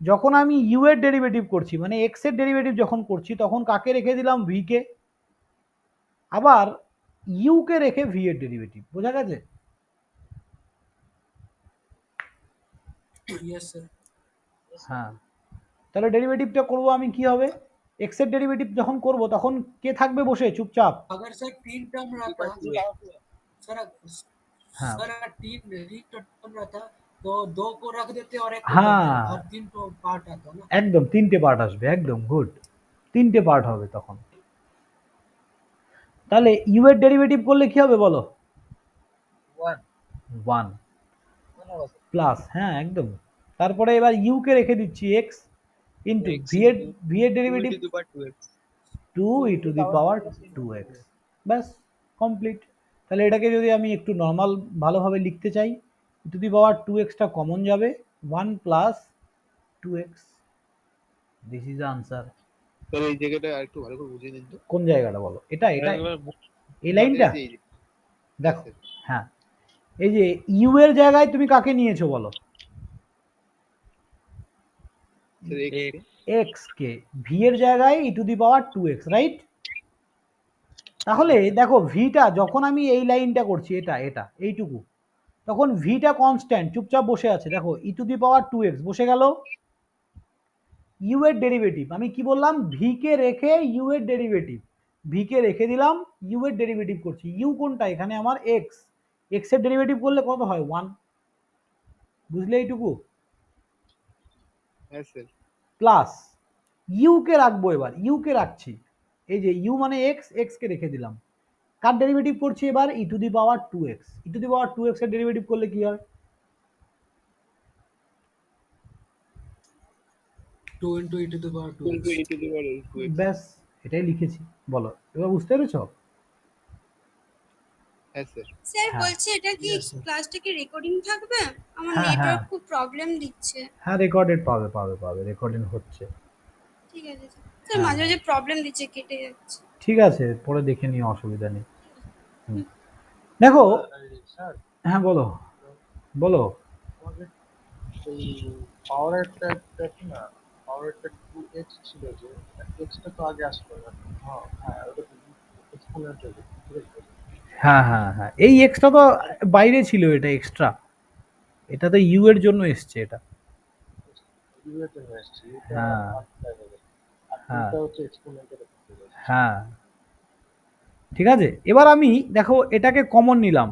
যখন আমি ইউ এর ডেরিভেটিভ করছি, মানে এক্স এর ডেরিভেটিভ যখন করছি, তখন কাকে রেখে দিলাম? V K. আবার ইউ কে রেখে ভি এর ডেরিভেটিভ। বোঝা গেছে? Yes sir. হ্যাঁ, তাহলে ডেরিভেটিভটা করব আমি, কি হবে? এক্স এর ডেরিভেটিভ যখন করব তখন কে থাকবে বসে চুপচাপ? अगर सर तीन टर्म रहता सर हाँ सर तीन टर्म रहता तो दो को रख देते और एक को हाँ। करते, और तीन तो पार्ट आता ना। একদম তিনটে পার্ট আসবে, একদম গুড, তিনটে পার্ট হবে তখন। তাহলে ইউ এর ডেরিভেটিভ করলে কি হবে বলো? 1 প্লাস, হ্যাঁ একদম। তারপরে এবার ইউ কে রেখে দিচ্ছি এক্স ইন্টু x ভি এর 2 derivative to the power 2x 2 E to the power 2x। ব্যাস, কমপ্লিট। তাহলে এটাকে যদি আমি একটু নর্মাল ভালোভাবে লিখতে চাই, ই টু দি পাওয়ার 2xটা কমন যাবে, 1 plus 2x। This is the answer. তাহলে এই জায়গাটা আরেকটু ভালো করে বুঝিয়ে দিন তো। কোন জায়গাটা বলো? এটা এটা একবার এই লাইনটা এই যে, দেখো। হ্যাঁ, এই যে ইউ এর জায়গায় তুমি কাকে নিয়েছো বলো? স্যার x এক্স কে। ভি এর জায়গায় ই to the power 2x, right? তাহলে দেখো ভিটা যখন আমি এই লাইনটা করছি, এটা এটা এইটুকু, তখন ভিটা কনস্ট্যান্ট চুপচাপ বসে আছে। দেখো ই টু দি পাওয়ার 2x বসে গেল। ইউ এর ডেরিভেটিভ আমি কি বললাম? ভি কে রেখে ইউ এর ডেরিভেটিভ, ভি কে রেখে দিলাম, ইউ এর ডেরিভেটিভ করছি। ইউ কোনটা? এখানে আমার এক্স। এক্স এর ডেরিভেটিভ করলে কত হয়? 1। বুঝলে এইটুকু? হ্যাঁ স্যার। প্লাস ইউ কে রাখবো, এবার ইউ কে রাখছি, এই যে ইউ মানে এক্স, এক্স কে রেখে দিলাম। কার ডেরিভেটিভ করছি এবার? ই to the power 2x। E to the power 2x এর ডেরিভেটিভ করলে কি হয়? 2 into e to the power 2x। কিন্তু e to the power 2x। ব্যাস, এটাই লিখেছি। বলো এবার বুঝতে পেরেছো? হ্যাঁ স্যার। স্যার হ্যাঁ। বলছি এটা কি Yes, sir. ক্লাসটা কি রেকর্ডিং থাকবে? আমার হ্যাঁ, নেটওয়ার্ক হ্যাঁ। খুব প্রবলেম দিচ্ছে। হ্যাঁ, রেকর্ডেড পাবে, পাবে, পাবে, রেকর্ডিং হচ্ছে। ঠিক আছে স্যার। স্যার হ্যাঁ, মাঝে মাঝে প্রবলেম দিচ্ছে, কেটে যাচ্ছে। ঠিক আছে, পরে দেখে নিও, অসুবিধা নেই। দেখো, স্যার হ্যাঁ বলো বলো। আমাদের এই পাওয়ারটা দেখি না, পাওয়ারটা 2x ছিল, যে এক্সটা তো আগে আসলো না। হ্যাঁ হ্যাঁ, ওটা তো এক্সপোনেন্টের। হ্যাঁ হ্যাঁ হ্যাঁ, এই এক্সট্রা তো বাইরে ছিল, এটা এক্সট্রা, এটা তো ইউ এর জন্য এসছে এটা। ইউ এর জন্য আসছে, এটা হ্যাঁ মাল্টিপ্লাই হবে, আর হ্যাঁ টুটা হচ্ছে এক্সপোনেন্টের উপর যাচ্ছে। হ্যাঁ, ঠিক আছে। এবার আমি দেখো এটাকে কমন নিলাম,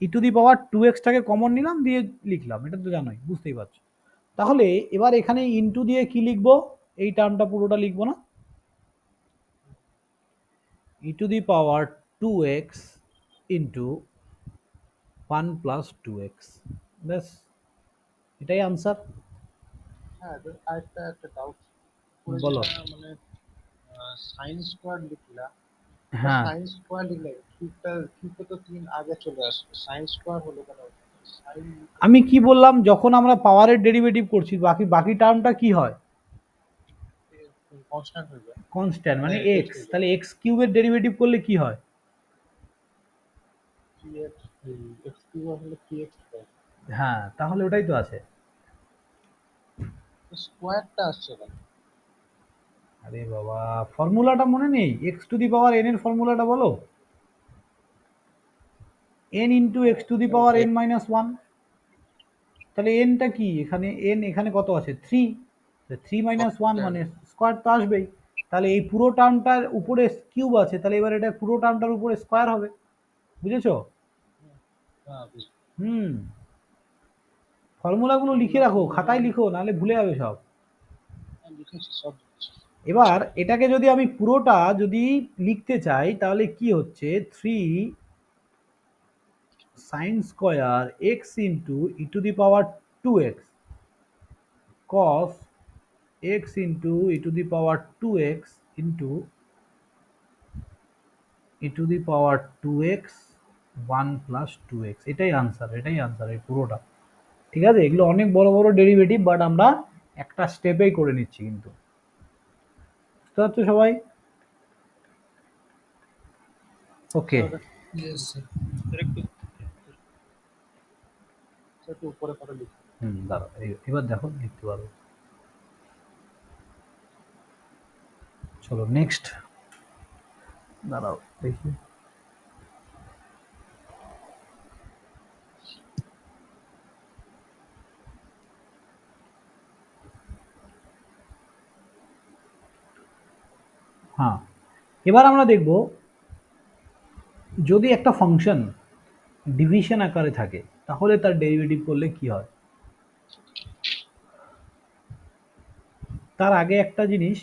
e to the power two এক্সটাকে কমন নিলাম, দিয়ে লিখলাম, এটা তো জানোই, বুঝতেই পারছো। তাহলে এবার এখানে ইনটু দিয়ে কি লিখবো, এই টার্মটা পুরোটা লিখবো না, e to the power two x into one plus two x, ব্যাস, এটাই আনসার। হ্যাঁ, আরেকটা একটা ডাউট করে, বলো। যেটা মানে সাইন স্কোয়ার লিখলা, হ্যাঁ, সাইন স্কোয়ার লিখলে কিউবটা তো 3 আগে চলে আসবে, সাইন স্কোয়ার হলো কেন? সাইন আমি কি বললাম, যখন আমরা পাওয়ারের ডেরিভেটিভ করছি বাকি বাকি টার্মটা কি হয়, কনস্ট্যান্ট হয়ে যায়, কনস্ট্যান্ট, মানে মানে এক্স, তাহলে এক্স কিউবের ডেরিভেটিভ করলে কি হয়, 3x, x কিউব হলো 3x হ্যাঁ, তাহলে ওটাই তো আছে। স্কোয়ারটা আসছে কেন? আরে বাবা, ফর্মুলাটা মনে নেই, x to the power N এর ফর্মুলাটা বলো, N into x to the power N minus one. তাহলে এনটা কি, এখানে এন এখানে কত আছে, থ্রি, থ্রি মাইনাস ওয়ান মানে স্কোয়ার তো আসবেই। তাহলে এই পুরো টার্মটার উপরে কিউব আছে, তাহলে এবার এটা পুরো টার্মটার উপরে স্কোয়ার হবে, বুঝেছো? হ্যাঁ, বুঝলি। হুম, ফর্মুলাগুলো লিখে রাখো, খাতায় লিখো, নাহলে ভুলে যাবে সব। লিখেছি, সব লিখেছি। এবার এটাকে যদি আমি পুরোটা যদি লিখতে চাই, তাহলে কি হচ্ছে, three sine square x into e to the power two x cos x into e to the power two x into e to the power two x one plus two x, এটাই answer, এটাই answer এই পুরোটা। ঠিক আছে, এগুলো অনেক বড় বড় ডেরিভেটিভ, বাট আমরা একটা স্টেপেই করে নিচ্ছি কিন্তু, বুঝতে পারছো সবাই? ওকে, Yes, sir. একটু উপরে করে লিখি। হুম, দাঁড়াও, এবার দেখো লিখতে পারবো। চলো নেক্সট, দাঁড়াও দেখি। হ্যাঁ, এবার আমরা দেখব, যদি একটা ফাংশন ডিভিশন আকারে থাকে তাহলে তার ডেরিভেটিভ করলে কি হয়। তার আগে একটা জিনিস,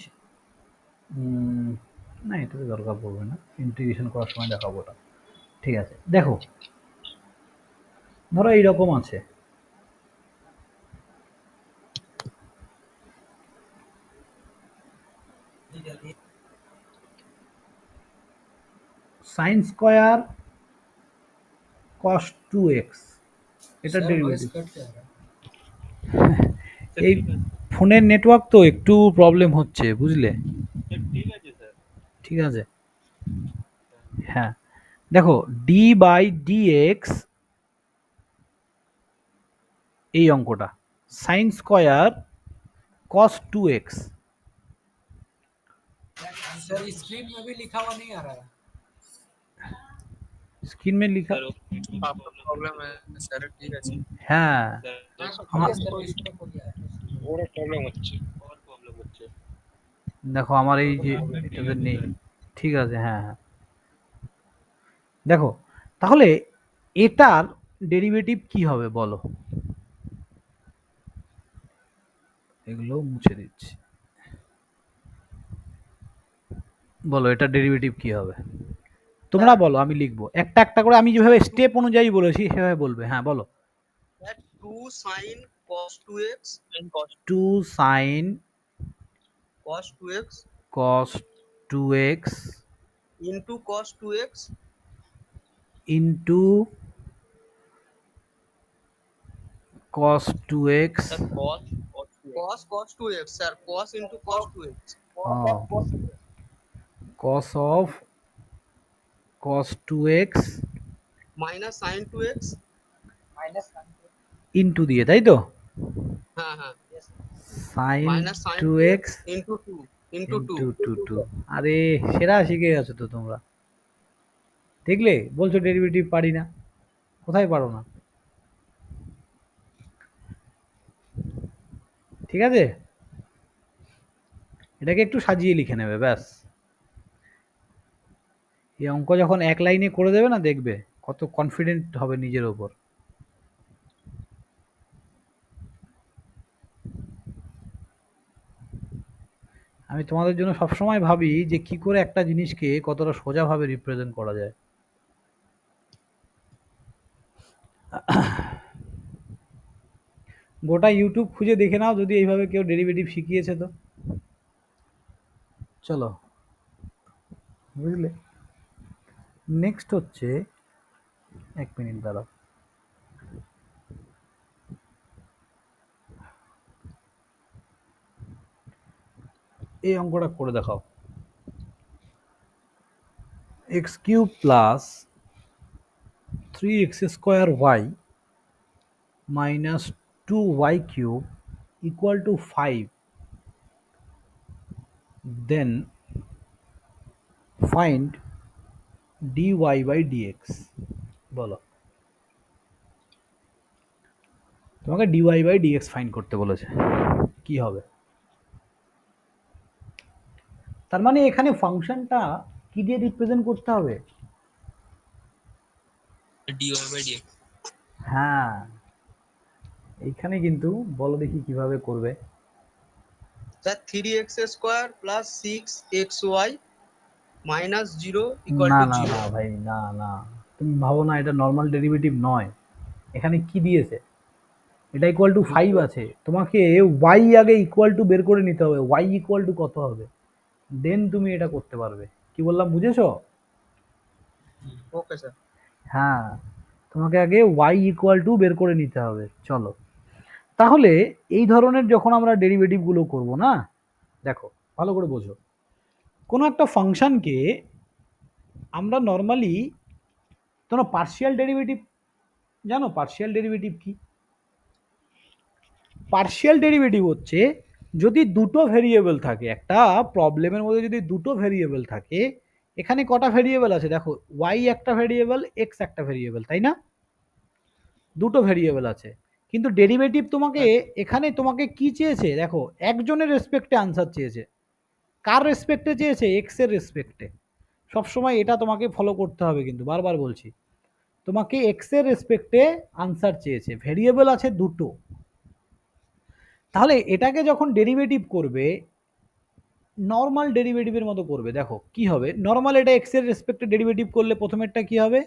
না এটাতে দরকার পড়বে না, ইন্টিগ্রেশন করার সময় দেখাবো ওটা। ঠিক আছে, দেখো, ধরো এইরকম আছে, sine square cos two x, এটা Sir, voice ডেরিভেটিভ। cut जा रहा है। এই ফোনের নেটওয়ার্ক তো একটু প্রবলেম হচ্ছে, বুঝলে? ঠিক আছে, হ্যাঁ, দেখো ডি বাই ডি এক্স, এই অঙ্কটা sine square cos two x, sir screen में भी लिखा हुआ नहीं आ रहा है। स्क्रीन में लिखा, आपका प्रॉब्लम है सर, ठीक আছে। হ্যাঁ আমার, सर इसको बोलिए। ওর প্রবলেম হচ্ছে। দেখো আমার এই যে এটাতে নেই, ঠিক আছে, হ্যাঁ হ্যাঁ, দেখো তাহলে এটার ডেরিভেটিভ কি হবে বলো, এগুলো মুছে দিচ্ছি, বলো এটার ডেরিভেটিভ কি হবে, তোমরা বলো, আমি লিখবো একটা একটা করে, আমি যেভাবে স্টেপ অনুযায়ী বলেছি সেভাবে বলবে, হ্যাঁ বলো। 2 sin cos 2x two sine cos 2x cos two x into cos 2x into cos 2x, cos 2x sir, cos into cos 2x cos of cos 2x minus sin 2x into দিয়ে, তাই তো, হ্যাঁ হ্যাঁ sin minus sin 2x into 2 into 2 into two, আরে সেরা শিখে গেছো তো তোমরা, দেখলে বলছো ডেরিভেটিভ পারি না, কোথায় পারো না। ঠিক আছে, এটাকে একটু সাজিয়ে লিখে নেবে ব্যাস। এই অঙ্ক যখন এক লাইনে করে দেবে না, দেখবে কত কনফিডেন্ট হবে নিজের ওপর। আমি তোমাদের জন্য সবসময় ভাবি যে কি করে একটা জিনিসকে কতটা সোজাভাবে রিপ্রেজেন্ট করা যায়। গোটা ইউটিউব খুঁজে দেখে নাও যদি এইভাবে কেউ ডেরিভেটিভ শিখিয়েছে তো। চলো, বুঝলে। নেক্সট হচ্ছে, এক মিনিট দাঁড়াও, এই অঙ্কটা করে দেখাও। X cube plus 3x square y minus 2y cube equal to 5, then find dy by dx। বলো, তোমাকে dy বাই dx ফাইন্ড করতে বলেছে, কি হবে? তার মানে এখানে ফাংশনটা কি দিয়ে রিপ্রেজেন্ট করতে হবে? dy by dx। হ্যাঁ, এইখানে কিন্তু বলো দেখি কিভাবে করবে। Sir 3x square plus 6xy minus 0 equal না টু না 0। না ভাই, না না, তুমি ভাবো না, এটা নর্মাল ডেরিভেটিভ নয়। এখানে কি দিয়েছে? এটা ইকুয়াল টু 5 আছে, তোমাকে y আগে ইকুয়াল টু বের করে নিতে হবে, y ইকুয়াল টু কত হবে, দেন তুমি এটা করতে পারবে। কি বললাম বুঝেছো? Okay sir. হ্যাঁ, তোমাকে আগে y ইকুয়াল টু বের করে নিতে হবে। চলো, তাহলে এই ধরনের যখন আমরা ডেরিভেটিভ গুলো করব না, দেখো ভালো করে বোঝো, কোনো একটা ফাংশনকে আমরা নর্মালি, তোমরা পার্শিয়াল ডেরিভেটিভ জানো? পার্শিয়াল ডেরিভেটিভ কি? পার্শিয়াল ডেরিভেটিভ হচ্ছে যদি দুটো ভেরিয়েবল থাকে, একটা প্রবলেমের মধ্যে যদি দুটো ভেরিয়েবল থাকে, এখানে কটা ভেরিয়েবল আছে দেখো, y একটা ভেরিয়েবল, x একটা ভেরিয়েবল, তাই না? দুটো ভেরিয়েবল আছে, কিন্তু ডেরিভেটিভ তোমাকে এখানে তোমাকে কি চেয়েছে দেখো, একজনের রেসপেক্টে আনসার চেয়েছে। কার রেসপেক্টে চেয়েছে? এক্স এর রেসপেক্টে। সবসময় এটা তোমাকে ফলো করতে হবে, কিন্তু বারবার বলছি, তোমাকে এক্স এর রেসপেক্টে আনসার চেয়েছে, ভেরিয়েবল আছে দুটো। তাহলে এটাকে যখন ডেরিভেটিভ করবে, নর্মাল ডেরিভেটিভের মতো করবে। দেখো কি হবে, নর্মাল এটা এক্স এর রেসপেক্টে ডেরিভেটিভ করলে প্রথমেরটা কি হবে,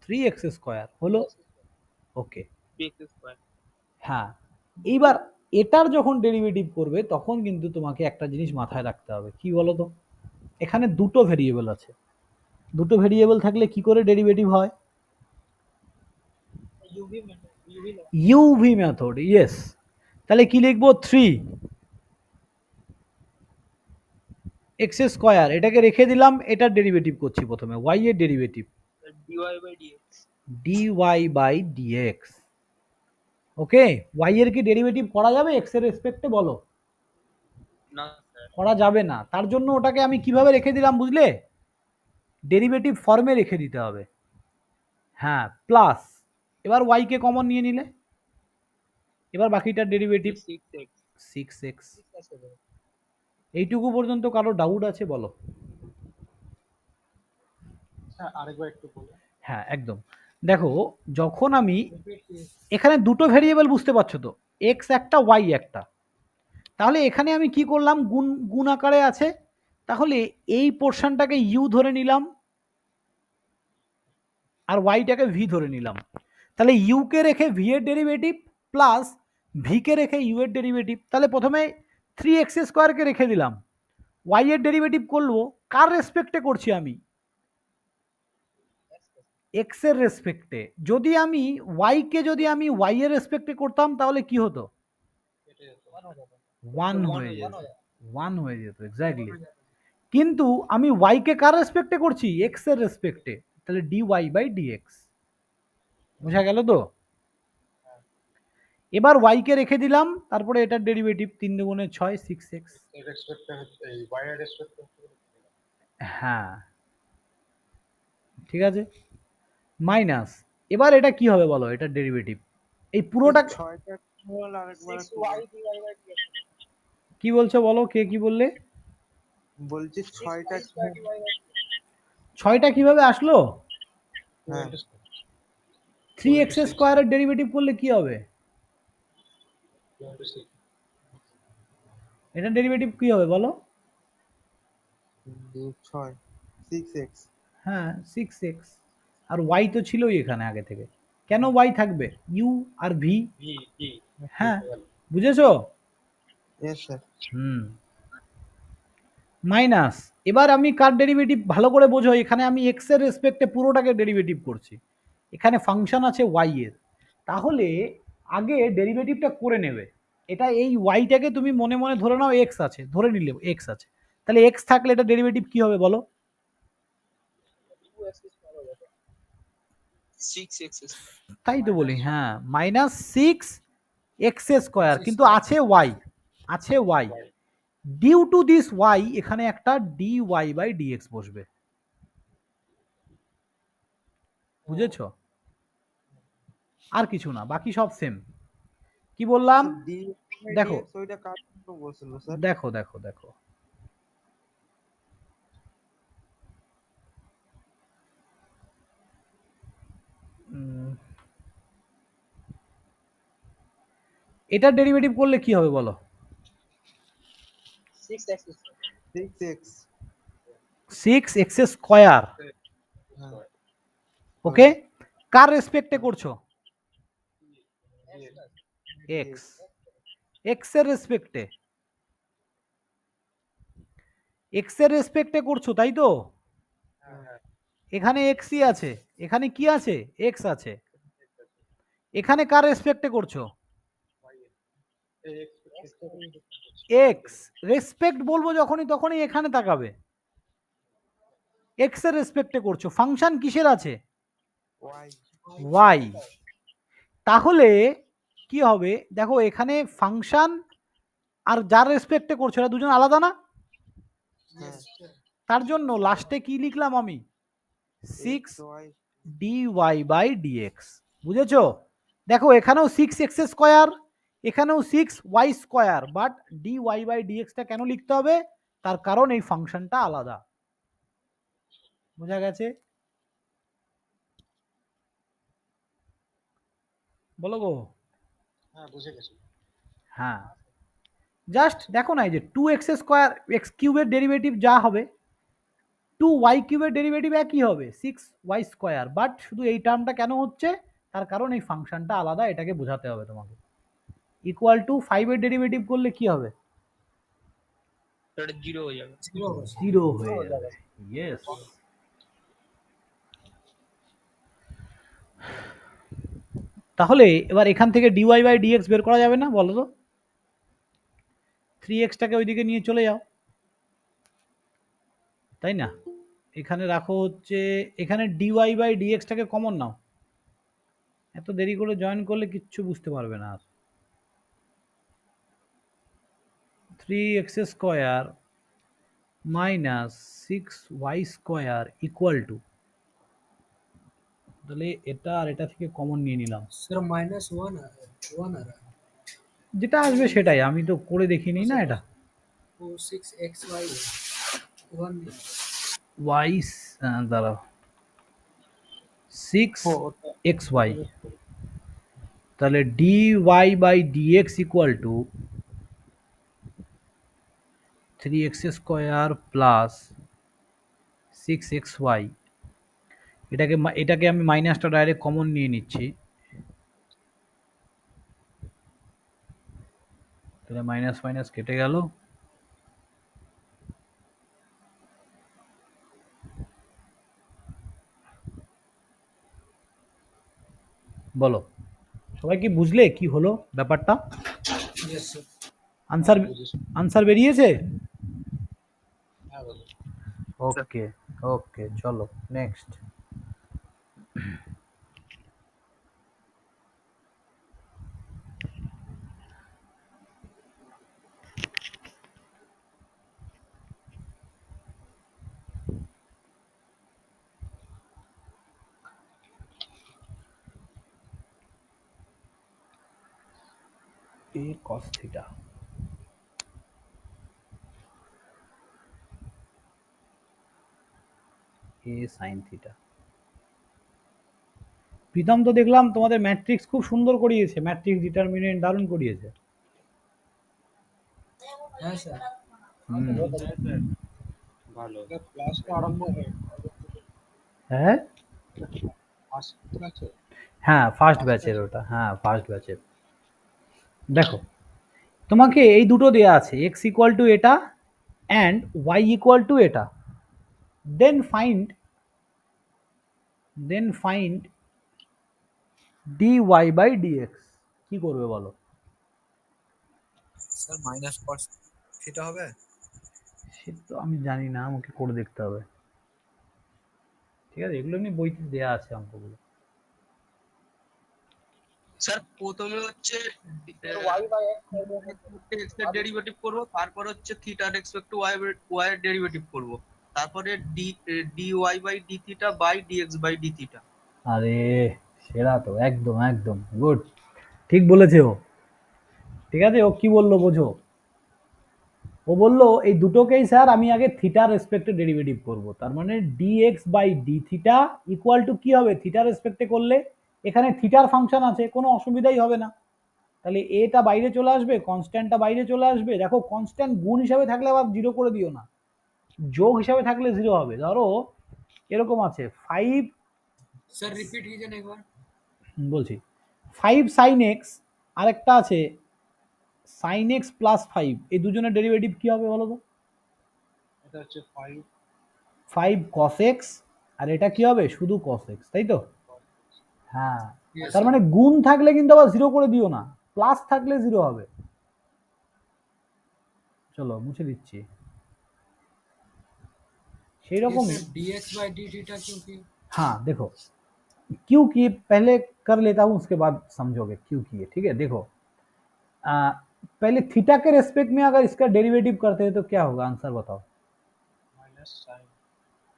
3x স্কোয়ার হলো, ওকে। px square. হ্যাঁ, এইবার এটার যখন ডেরিভেটিভ করবে তখন কিন্তু তোমাকে একটা জিনিস মাথায় রাখতে হবে, কি বলো তো, এখানে দুটো ভেরিয়েবল আছে, দুটো ভেরিয়েবল থাকলে কি করে ডেরিভেটিভ হয়? UV method, yes. তাহলে কি লিখবো, 3x স্কোয়ার, এটাকে রেখে দিলাম, এটার ডেরিভেটিভ করছি প্রথমে, y এর derivative dy by dx। dy by dx। Okay, y এর কি ডেরিভেটিভ করা যাবে x এর রেসপেক্টে? বলো, না স্যার। করা যাবে না। তার জন্য ওটাকে আমি কিভাবে রেখে দিলাম বুঝলে, ডেরিভেটিভ ফর্মে রেখে দিতে হবে। হ্যাঁ, প্লাস, এবার y কে কমন নিয়ে নিলে, এবার বাকিটার ডেরিভেটিভ 6x। 6x। এইটুকু পর্যন্ত কারো ডাউট আছে? বলো। হ্যাঁ, আরেকবার একটু বলুন। হ্যাঁ একদম, দেখো যখন আমি এখানে দুটো ভেরিয়েবল, বুঝতে পারছো তো, এক্স একটা ওয়াই একটা, তাহলে এখানে আমি কি করলাম, গুণ গুণ আকারে আছে, তাহলে এই পোর্শনটাকে ইউ ধরে নিলাম আর ওয়াইটাকে ভি ধরে নিলাম, তাহলে ইউ কে রেখে ভি এর ডেরিভেটিভ প্লাস ভি কে রেখে ইউ এর ডেরিভেটিভ। তাহলে প্রথমে 3x স্কোয়ারকে রেখে দিলাম, ওয়াই এর ডেরিভেটিভ করবো, কার রেসপেক্টে করছি আমি, এক্স এর রেসপেক্টে। যদি আমি ওয়াই কে যদি আমি ওয়াই এর রেসপেক্টে করতাম তাহলে কি হতো, 1 হয়ে যেত, 1 হয়ে যেত, এক্স্যাক্টলি। কিন্তু আমি ওয়াই কে কার রেসপেক্টে করছি, এক্স এর রেসপেক্টে, তাহলে dy বাই dx। বোঝা গেল তো? এবার ওয়াই কে রেখে দিলাম, তারপরে এটার ডেরিভেটিভ 3 দুগুণে 6, 6x। এর রেসপেক্টে হচ্ছে এই y এর রেসপেক্টে হচ্ছে। হ্যাঁ ঠিক আছে, মাইনাস, এবার এটা কি হবে বলো, এটার ডেরিভেটিভ, এই পুরোটা 6টা আরেকবার কি বলছো বলো, কে কি বললে? বলছি ছয়টা ছয়টা কিভাবে আসলো? হ্যাঁ 3x² এর ডেরিভেটিভ করলে কি হবে? 26 এটা ডেরিভেটিভ কি হবে বলো? 6 6x হ্যাঁ 6x, আর y তো ছিলই এখানে আগে থেকে, কেন y থাকবে? u আর v। ভি ভি হ্যাঁ বুঝেছো? yes sir হুম। মাইনাস, এবার আমি কার ডেরিভেটিভ ভালো করে বোঝো, এখানে আমি এক্স এর রেসপেক্টে পুরোটাকে ডেরিভেটিভ করছি, এখানে ফাংশন আছে ওয়াই এর, তাহলে আগে ডেরিভেটিভটা করে নেবে। এটা এই ওয়াইটাকে তুমি মনে মনে ধরে নাও এক্স আছে, ধরে নিলে এক্স আছে, তাহলে এক্স থাকলে এটা ডেরিভেটিভ কি হবে বলো? 6x তাই তো বলি, হ্যাঁ -6x², কিন্তু আছে ওয়াই, আছে y, due to this y এখানে একটা dy/dx বসবে, বুঝেছো? আর কিছু না, বাকি সব সেম। কি বললাম? দেখো dx ওইটা কার তো বলছিল স্যার দেখো দেখো দেখো, এটা ডেরিভেটিভ করলে কি হবে বলো? 6x 6x 6x², হ্যাঁ ওকে, কার রেসপেক্টে করছো? এক্স, এক্স এর রেসপেক্টে, এক্স এর রেসপেক্টে করছো তাই তো? এখানে এক্সই আছে, এখানে কি আছে? এক্স আছে, এখানে কার রেসপেক্টে করছো? এক্স রেসপেক্ট বলবো যখনই তখনই এখানে তাকাবে, এক্স এর রেসপেক্টে করছো, ফাংশন কিসের আছে? y y. তাহলে কি হবে দেখো, এখানে ফাংশন আর যার রেসপেক্টে করছো এটা দুজন আলাদা না, হ্যাঁ তার জন্য লাস্টে কি লিখলাম আমি? 6y6 dy/dx, বুঝেছো? দেখো এখানেও 6x², এখানেও 6y², বাট dy/dxটা কেন লিখতে হবে? তার কারণ এই ফাংশনটা আলাদা, বোঝা গেছে? বলো গো। হ্যাঁ বুঝে গেছি হ্যাঁ জাস্ট দেখো না, এই যে 2x² x³ এর ডেরিভেটিভ যা হবে, 2y³ এর ডেরিভেটিভ একই হবে 6y², বাট শুধু এই টার্মটা কেন হচ্ছে, তার কারণ এই ফাংশনটা আলাদা, এটাকে বোঝাতে হবে তোমাকে। ইকুয়াল টু 5 এর ডেরিভেটিভ করলে কি হবে? ওটা 0 হয়ে যাবে। 0 হয়ে যাবে, ইয়েস। তাহলে এবার এখান থেকে dy/dx বের করা যাবে না বলো তো? 3xটাকে ওইদিকে নিয়ে চলে যাও, তাই না? এখানে রাখো হচ্ছে, এখানে dy/dxটাকে কমন নাও, এত দেরি করে জয়েন করলে কিচ্ছু বুঝতে পারবে না আর। 3x² minus 6y² equal to, তাহলে এটা আর এটা থেকে কমন নিয়ে নিলাম, सर -1 आ रहा है 1 आ रहा है যেটা আসবে সেটাই, আমি তো করে দেখিনি না এটা। वो 6xy 1 y দাঁড়াও, 6xy, তাহলে dy/dx equal to 3x² plus 6xy, এটাকে আমি মাইনাসটা ডাইরেক্ট কমন নিয়ে নিচ্ছি, তাহলে মাইনাস মাইনাস কেটে গেল, বলো সবাই কি বুঝলে কি হলো ব্যাপারটা? यस सर আনসার, আনসার বেরিয়েছে? হ্যাঁ বলো ওকে ওকে, চলো next. a cos theta, a sine theta. Pritam তো দেখলাম তোমাদের ম্যাট্রিক্স খুব সুন্দর করিয়েছে, ম্যাট্রিক্স ডিটারমিনেন্ট দারুণ করিয়েছে। হ্যাঁ স্যার। ভালো ক্লাসটা আরম্ভ হয় হ্যাঁ আছে। হ্যাঁ ফার্স্ট ব্যাচের ওটা, হ্যাঁ ফার্স্ট ব্যাচের। দেখো তোমাকে এই দুটো দেয়া আছে, এক্স ইকুয়াল টু এটা অ্যান্ড ওয়াই ইকুয়াল টু এটা। Then find dy by dx। কি করবে বলো? স্যার মাইনাস কস থিটা হবে। সে তো আমি জানি না, আমাকে করে দেখতে হবে। ঠিক আছে, এগুলো এমনি বইতে দেয়া আছে অঙ্কগুলো। স্যার প্রথমে হচ্ছে এক্স এর ডেরিভেটিভ করব, তারপর হচ্ছে থিটার রেসপেক্ট টু ওয়াই এর ডেরিভেটিভ করব, তারপরে d y by d theta by dx by d theta. আরে সেরা তো, একদম একদম গুড, ঠিক বলেছে ও। ঠিক আছে, ও কি বললো বোঝো? ও বললো এই দুটোকেই স্যার আমি আগে থিটার রেসপেক্টে ডেরিভেটিভ করব, তার মানে dx by d theta equal to কি হবে? থিটার রেসপেক্টে করলে এখানে থিটার ফাংশন আছে, কোনো অসুবিধাই হবে না। তাহলে এটা বাইরে চলে আসবে, কনস্ট্যান্টটা বাইরে চলে আসবে। দেখো কনস্ট্যান্ট গুণ হিসাবে থাকলে আবার জিরো করে দিও না, যোগ হিসাবে থাকলে জিরো হবে। ধরো এরকম আছে 5, স্যার রিপিট कीजिए একবার। বলছি 5 সাইন এক্স, আরেকটা আছে সাইন এক্স প্লাস 5, এই দুজনের ডেরিভেটিভ কি হবে বলো তো? এটা হচ্ছে 5 cos x, আর এটা কি হবে? শুধু cos x, তাই তো? হ্যাঁ, তার মানে গুণ থাকলে কিন্তু আবার জিরো করে দিও না, প্লাস থাকলে জিরো হবে। চলো মুছে দিচ্ছি। সেই রকমই dx बाय डी थीटा क्योंकि हाँ देखो क्यों की पहले कर लेता हूं, उसके बाद समझोगे क्यों की है। ठीक है, देखो पहले थीटा के रेस्पेक्ट में अगर इसका डेरिवेटिव करते हैं तो क्या होगा? आंसर बताओ।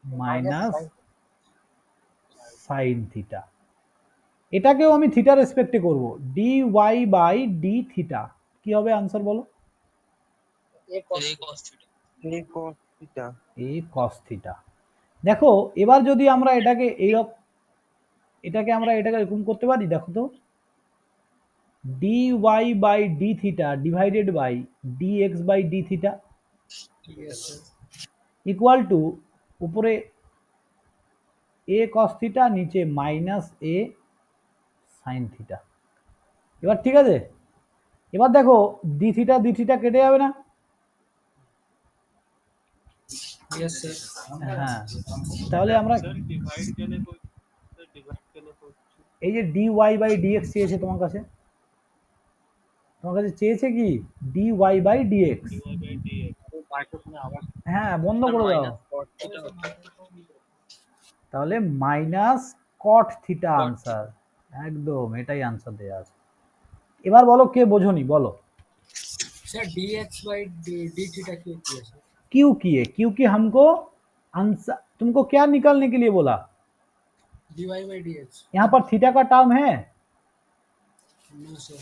Minus sine theta. এটাকেও আমি থিটা রেসপেক্টে করব, d y by d theta. কি হবে আনসার বলো? A cos theta. A cos theta. দেখো এবার যদি আমরা এটাকে এটাকে এরকম করতে পারি, দেখো তো, d y by d theta divided by d x by d theta equal to উপরে এ কস থিটা, নিচে মাইনাস এ সাইন থিটা। এবার ঠিক আছে, এবার দেখো ডি থিটা কেটে যাবে না? Yes sir. হ্যাঁ, তাহলে আমরা এই যে ডি ওয়াই বাই ডিএক্স চেয়েছে তোমার কাছে, চেয়েছে কি? D y by d x. মাইক্রোফোনে আওয়াজ হ্যাঁ বন্ধ করে দাও। মাইনাস কস থিটা হচ্ছে। তাহলে মাইনাস কট থিটা আনসার, একদম এটাই আনসার দেয়া আছে। এবার বলো কে বোঝনি বলো। Sir dx by d theta क्यों किया सर? क्यों किए? क्योंकि हमको आंसर, तुमको क्या निकालने के लिए बोला? dy by dx। यहाँ पर थीटा का टर्म है, नो सर।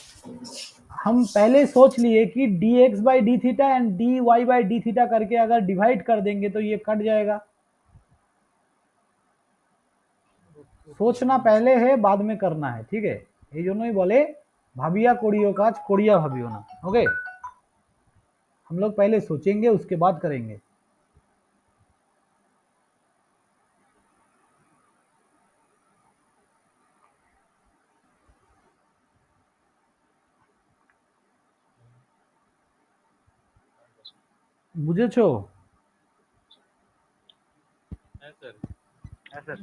हम पहले सोच लिए कि d x by d theta and d y by d theta करके अगर डिवाइड कर देंगे तो ये कट जाएगा। सोचना पहले है, बाद में करना है। ठीक है, এই জন্যই বলে ভাবিয়া করিও কাজ, করিয়া ভাবিও না। ओके, हम लोग पहले सोचेंगे उसके बाद करेंगे। বুঝেছো? হ্যাঁ স্যার।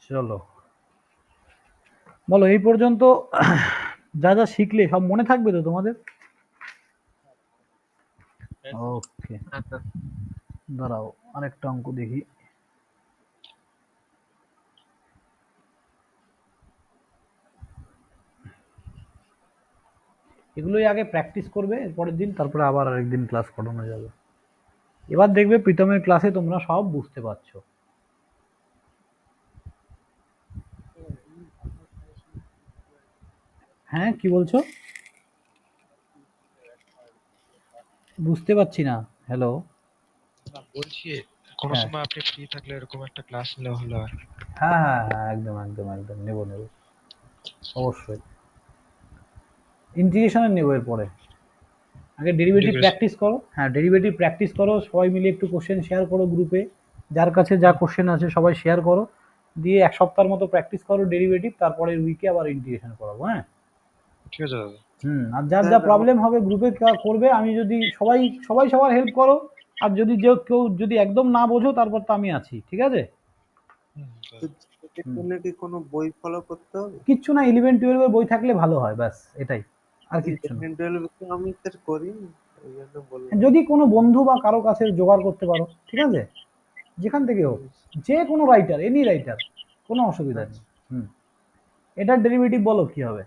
চলো বলো এই পর্যন্ত যা যা শিখলে সব মনে থাকবে তো তোমাদের? ওকে, দাঁড়াও আরেকটা অঙ্ক দেখি। এগুলোই আগে প্র্যাকটিস করবে, পরের দিন তারপরে আবার আরেকদিন ক্লাস করানো যাবে। এবার দেখবে প্রীতমের ক্লাসে তোমরা সব বুঝতে পারছো। হ্যাঁ কি বলছো? বুঝতে পারছি না। হ্যালো। না বলছি কোনো হ্যাঁ সময় আপনি ফ্রি থাকলে এরকম একটা ক্লাস নিলে ভালো হয়। হ্যাঁ হ্যাঁ হ্যাঁ, একদম একদম একদম নেবো নেবো, অবশ্যই। ইন্টিগ্রেশনের নেবো এরপরে। আগে ডেরিভেটিভ Integration। প্র্যাকটিস করো, হ্যাঁ ডেরিভেটিভ প্র্যাকটিস করো, সবাই মিলে একটু কোশ্চেন শেয়ার করো গ্রুপে, যার কাছে যা কোশ্চেন আছে সবাই শেয়ার করো, দিয়ে এক সপ্তাহের মতো প্র্যাকটিস করো ডেরিভেটিভ, তারপরে উইকে আবার ইন্টিগ্রেশন করাবো। হ্যাঁ ঠিক আছে দাদা। আর যার যা প্রবলেম হবে গ্রুপে করবে, আমি যদি সবাই সবাই সবার হেল্প করো, আর যদি কেউ যদি একদম না বোঝো তারপর তো আমি আছি, ঠিক আছে? জন্য কি কোনো বই ফলো করতে হবে? কিচ্ছু না, 11-12 বই থাকলে ভালো হয়, ব্যাস এটাই, আর কিচ্ছু না। 11-12 তো আমি স্যার করি, ওই জন্য বললাম। যদি কোনো বন্ধু বা কারো কাছে জোগাড় করতে পারো, ঠিক আছে, যেখান থেকে হোক, যে কোনো রাইটার, এনি রাইটার, কোনো অসুবিধা নেই। এটার ডেরিভেটিভ বলো কি হবে?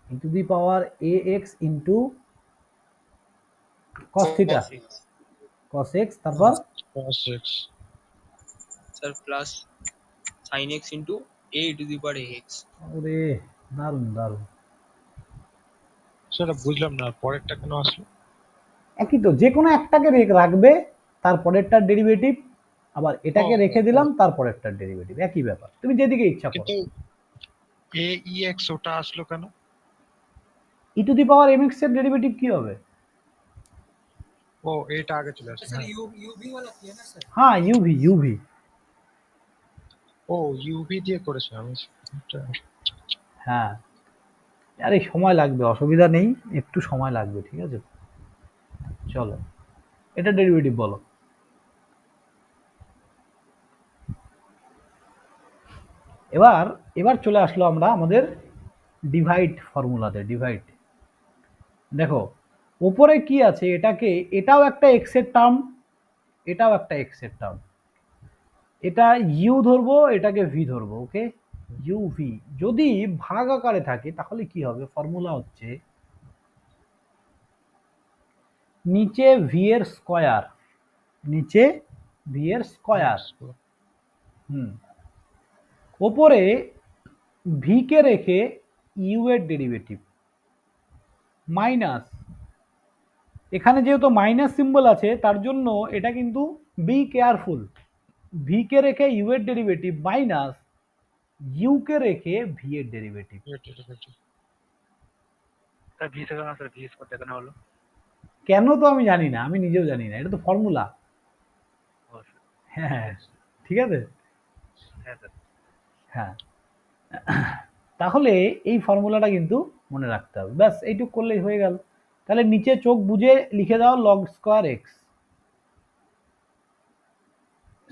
e to the power ax into cos theta, cos x, তারপর cos x sir plus sin x into a two the power ax। ওরে দারুণ দারুণ। সেটা বুঝলাম না, পরেরটা কেন আসলো? একই তো, যে কোনো একটাকে রাখবে, তারপরেরটার ডেরিভেটিভ, আবার এটাকে রেখে দিলাম তারপরেরটার ডেরিভেটিভ, একই ব্যাপার, তুমি যেদিকে ইচ্ছা করো। কিন্তু aex ওটা আসলো কেন? e to the power mx এর ডেরিভেটিভ কি হবে? ও এটা আগে চলে আসছে। सर यूवी वाला किया ना सर। হ্যাঁ ইউভি ইউভি। ও ইউভি দিয়ে করেছে আমি। হ্যাঁ আরে সময় লাগবে, অসুবিধা নেই, একটু সময় লাগবে, ঠিক আছে? চলো এটা ডেরিভেটিভ বলো। এবার এবার চলে আসলো আমরা আমাদের ডিভাইড ফর্মুলাতে। ডিভাইড দেখো উপরে কি আছে, এটাকে, এটাও একটা এক্স এর টার্ম, এটাও একটা এক্স এর টার্ম, এটা ইউ ধরবো, এটাকে ভি ধরবো, ওকে? ইউ ভি যদি ভাগ আকারে থাকে তাহলে কি হবে? ফর্মুলা হচ্ছে নিচে ভি এর স্কয়ার, নিচে ভি এর স্কয়ার, ওপরে ভি কে রেখে ইউ এর ডেরিভেটিভ, মাইনাস, এখানে যেহেতু মাইনাস সিম্বল আছে তার জন্য এটা কিন্তু, বি কেয়ারফুল, ভি কে রেখে ইউ এর ডেরিভেটিভ মাইনাস ইউ কে রেখে ভি এর ডেরিভেটিভ। কেন তো আমি জানি না, আমি নিজেও জানি না, এটা তো ফর্মুলা। হ্যাঁ ঠিক আছে, হ্যাঁ তাহলে এই ফর্মুলাটা কিন্তু মনে রাখতে হবে, ব্যাস এইটুক করলেই হয়ে গেল। তাহলে নিচে চোখ বুঝে লিখে দাও লগ স্কয়ার এক্স,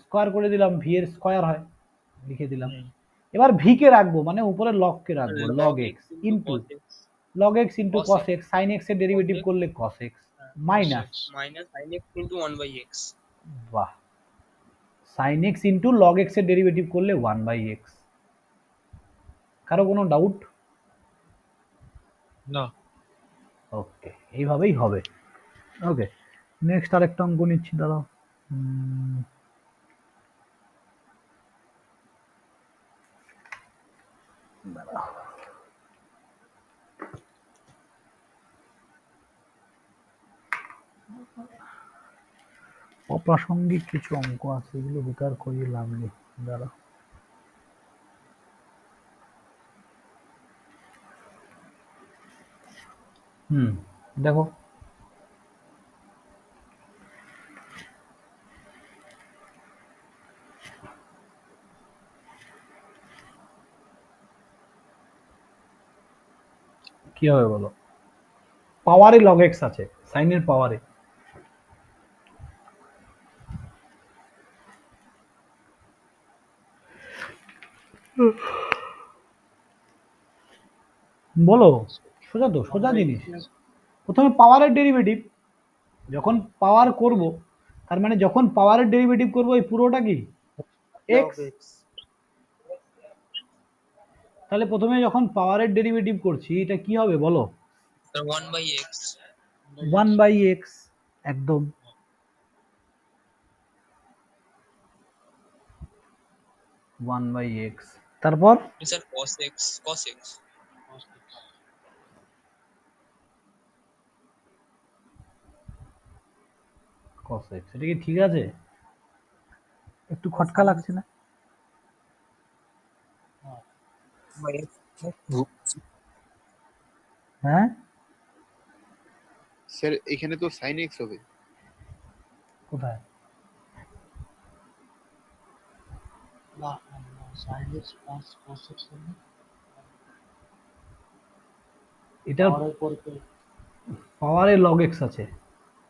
স্কয়ার করে দিলাম, ভি এর স্কয়ার হয়, লিখে দিলাম। এবার ভি কে রাখবো, মানে উপরে লগ কে রাখবো, log x into log x into cos x, sine x এর ডেরিভেটিভ করলে cos x, minus minus sin x into 1/x। বাহ, sine x into log x এর ডেরিভেটিভ করলে 1/x। কারো কোনো ডাউট? না। ওকে এইভাবেই হবে। ওকে নেক্সট আরেকটা অঙ্ক নিচ্ছি, দাঁড়াও। অপ্রাসঙ্গিক কিছু অঙ্ক আছে, এগুলো বেকার করিয়ে লাভ নেই, দাঁড়াও। দেখো কি হবে বলো? পাওয়ারে লগ এক্স আছে, সাইনের পাওয়ারে, বলো, সোজা তো, সোজা জিনিস। প্রথমে পাওয়ারের ডেরিভেটিভ, যখন পাওয়ার করব, তার মানে যখন পাওয়ারের ডেরিভেটিভ করব এই পুরোটা কি এক্স, তাহলে প্রথমে যখন পাওয়ারের ডেরিভেটিভ করছি এটা কি হবে বলো? Sir 1/x। 1/x একদম। ওয়ান বাই এক্স তারপর sir cos x cos x cos x, এটা কি ঠিক আছে? একটু খটকা লাগছে না? হ্যাঁ, স্যার এখানে তো sin x হবে। কোথায়? না sin x plus cos x হবে এটার পাওয়ারের পরে তো পাওয়ারে log x আছে,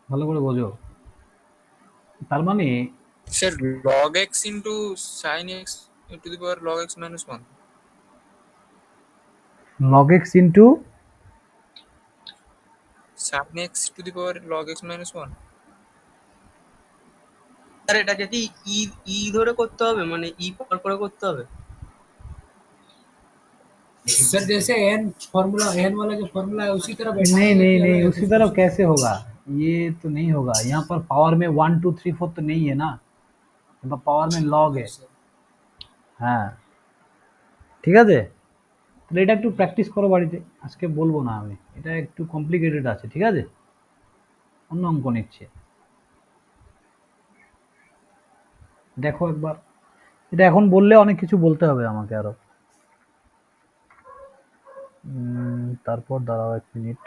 ভালো করে বোঝো। তার মানে sir log x into sin x to the power log x minus 1 log x into sin x to the power log x minus 1। Sir এটাকে কি ই ই ধরে করতে হবে, মানে ই পার করে করতে হবে? सर जैसे एन फॉर्मूला एन वाला जो फॉर्मूला है उसी तरह बैठा नहीं है नहीं कि नहीं, अलग उसी है? तरह कैसे होगा? ये तो नहीं होगा। यहाँ पर पावर में 1 2 3 4 तो नहीं है ना, यहाँ पर पावर में log है। হ্যাঁ, ঠিক আছে, তাহলে এটা একটু প্র্যাকটিস করো বাড়িতে, আজকে বলবো না আমি, এটা একটু কমপ্লিকেটেড আছে, ঠিক আছে? অন্য অঙ্ক নিচ্ছে, দেখো একবার। এটা এখন বললে অনেক কিছু বলতে হবে আমাকে আরো। তারপর দাঁড়াও 1 মিনিট।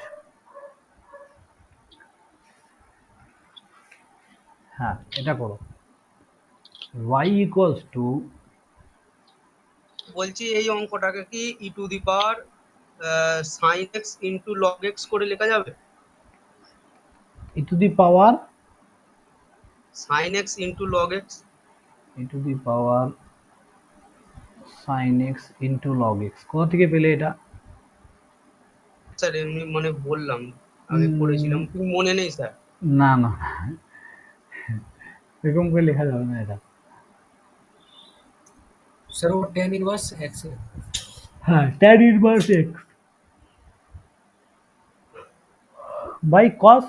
হ্যাঁ, এটা করো। y equals to বলছি এই অঙ্কটাকে কি e to the power sine x into log x করে লেখা যাবে? e to the power sine x into log x. e to the power sin x into log x, কোথা থেকে পেলে এটা? স্যার এমনি মানে বললাম, আগে পড়েছিলাম, কি মনে নেই স্যার। না না, এরকম করে লেখা যাবে না এটা। सर वो tan इनवर्स एक्स है। হ্যাঁ, tan inverse x by cos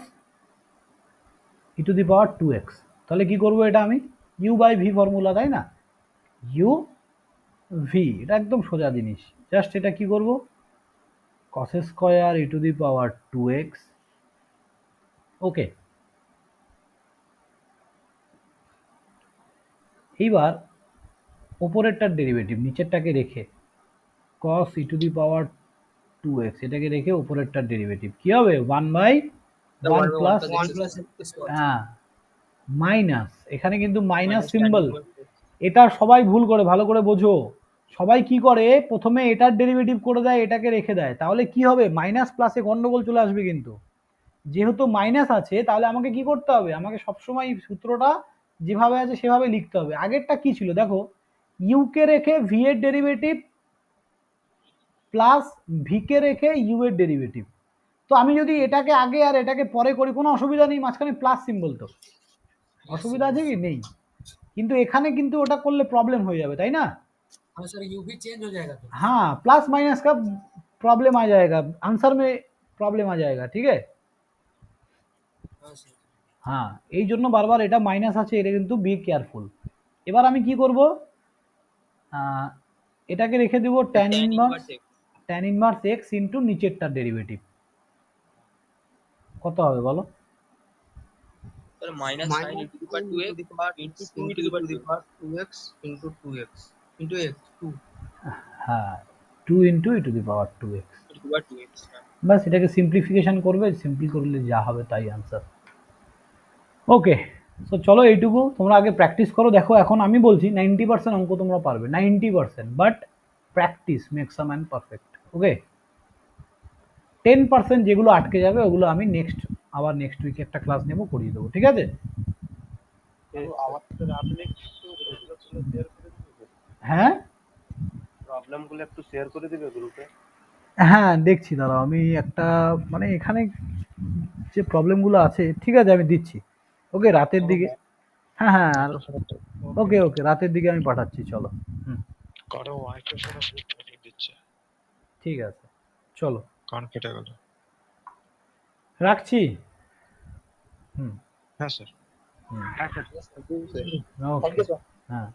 e to the power 2x। তাহলে কি করব এটা আমি? u by v ফর্মুলা, তাই না? u v, এটা একদম সোজা জিনিস। জাস্ট এটা কি করব? cos square e to the power 2x। ওকে, এইবার উপরেরটার ডেরিভেটিভ নিচেরটাকে রেখে cos e to the power 2x এটাকে রেখে উপরেরটার ডেরিভেটিভ কি হবে? 1 by 1 প্লাস, হ্যাঁ, মাইনাস, এখানে কিন্তু মাইনাস সিম্বল। এটা সবাই ভুল করে, ভালো করে বোঝো। সবাই কি করে, প্রথমে এটার ডেরিভেটিভ করে দেয়, এটাকে রেখে দেয়, তাহলে কি হবে? মাইনাস প্লাসে গন্ডগোল চলে আসবে। কিন্তু যেহেতু মাইনাস আছে, তাহলে আমাকে কি করতে হবে? আমাকে সবসময় সূত্রটা যেভাবে আছে সেভাবে লিখতে হবে। আগেরটা কি ছিল দেখো, ইউ কে রেখে ভি এর ডেরিভেটিভ প্লাস ভি কে রেখে ইউ এর ডেরিভেটিভ। তো আমি যদি এটাকে আগে আর এটাকে পরে করি, কোনো অসুবিধা নেই, মাঝখানে প্লাস সিম্বল, তো অসুবিধা আছে কি? নেই। কিন্তু এখানে কিন্তু ওটা করলে প্রবলেম হয়ে যাবে, তাই না? हाँ सर यू भी चेंज हो जाएगा तो। हाँ, प्लस माइनस का प्रॉब्लम आ जाएगा, आंसर में प्रॉब्लम आ जाएगा, ठीक है? हाँ सर। হ্যাঁ, এই জন্য বারবার এটা মাইনাস আছে, এটা কিন্তু বি কেয়ারফুল। এবার আমি কি করব? এটাকে রেখে দেব tan ইনভার্স x ইনটু নিচেরটার ডেরিভেটিভ। কত হবে বলো? তাহলে minus sin e to the power 2x into 2 e to the power 2x into 2x into x 2। হ্যাঁ, 2 into e to the power 2x। 2x। বাস, এটাকে সিম্পলিফিকেশন করবে, সিম্পল করলে যা হবে তাই আনসার। ওকে, সো চলো এইটুকু তোমরা আগে প্র্যাকটিস করো। দেখো এখন আমি বলছি 90% অঙ্ক তোমরা পারবে, 90%, but practice makes a man perfect. Okay, 10% যেগুলো আটকে যাবে ওগুলো আমি আবার নেক্সট উইকে একটা ক্লাস নেব, করিয়ে দেবো, ঠিক আছে? আপনি একটু প্রবলেমগুলো শেয়ার করে দিবেন? হ্যাঁ, প্রবলেমগুলো একটু শেয়ার করে দিবে গ্রুপে? হ্যাঁ দেখছি, দাঁড়াও, আমি একটা মানে এখানে যে প্রবলেমগুলো আছে, ঠিক আছে, আমি দিচ্ছি। ওকে, রাতের দিকে, হ্যাঁ হ্যাঁ, ওকে ওকে, রাতের দিকে আমি পাঠাচ্ছি, চলো। কারো মাইক্রোফোন দিচ্ছে। ঠিক আছে, চলো, কান কেটে গেল। রাখছি। হ্যাঁ স্যার। হুম, হ্যাঁ স্যার। ওকে, হ্যাঁ।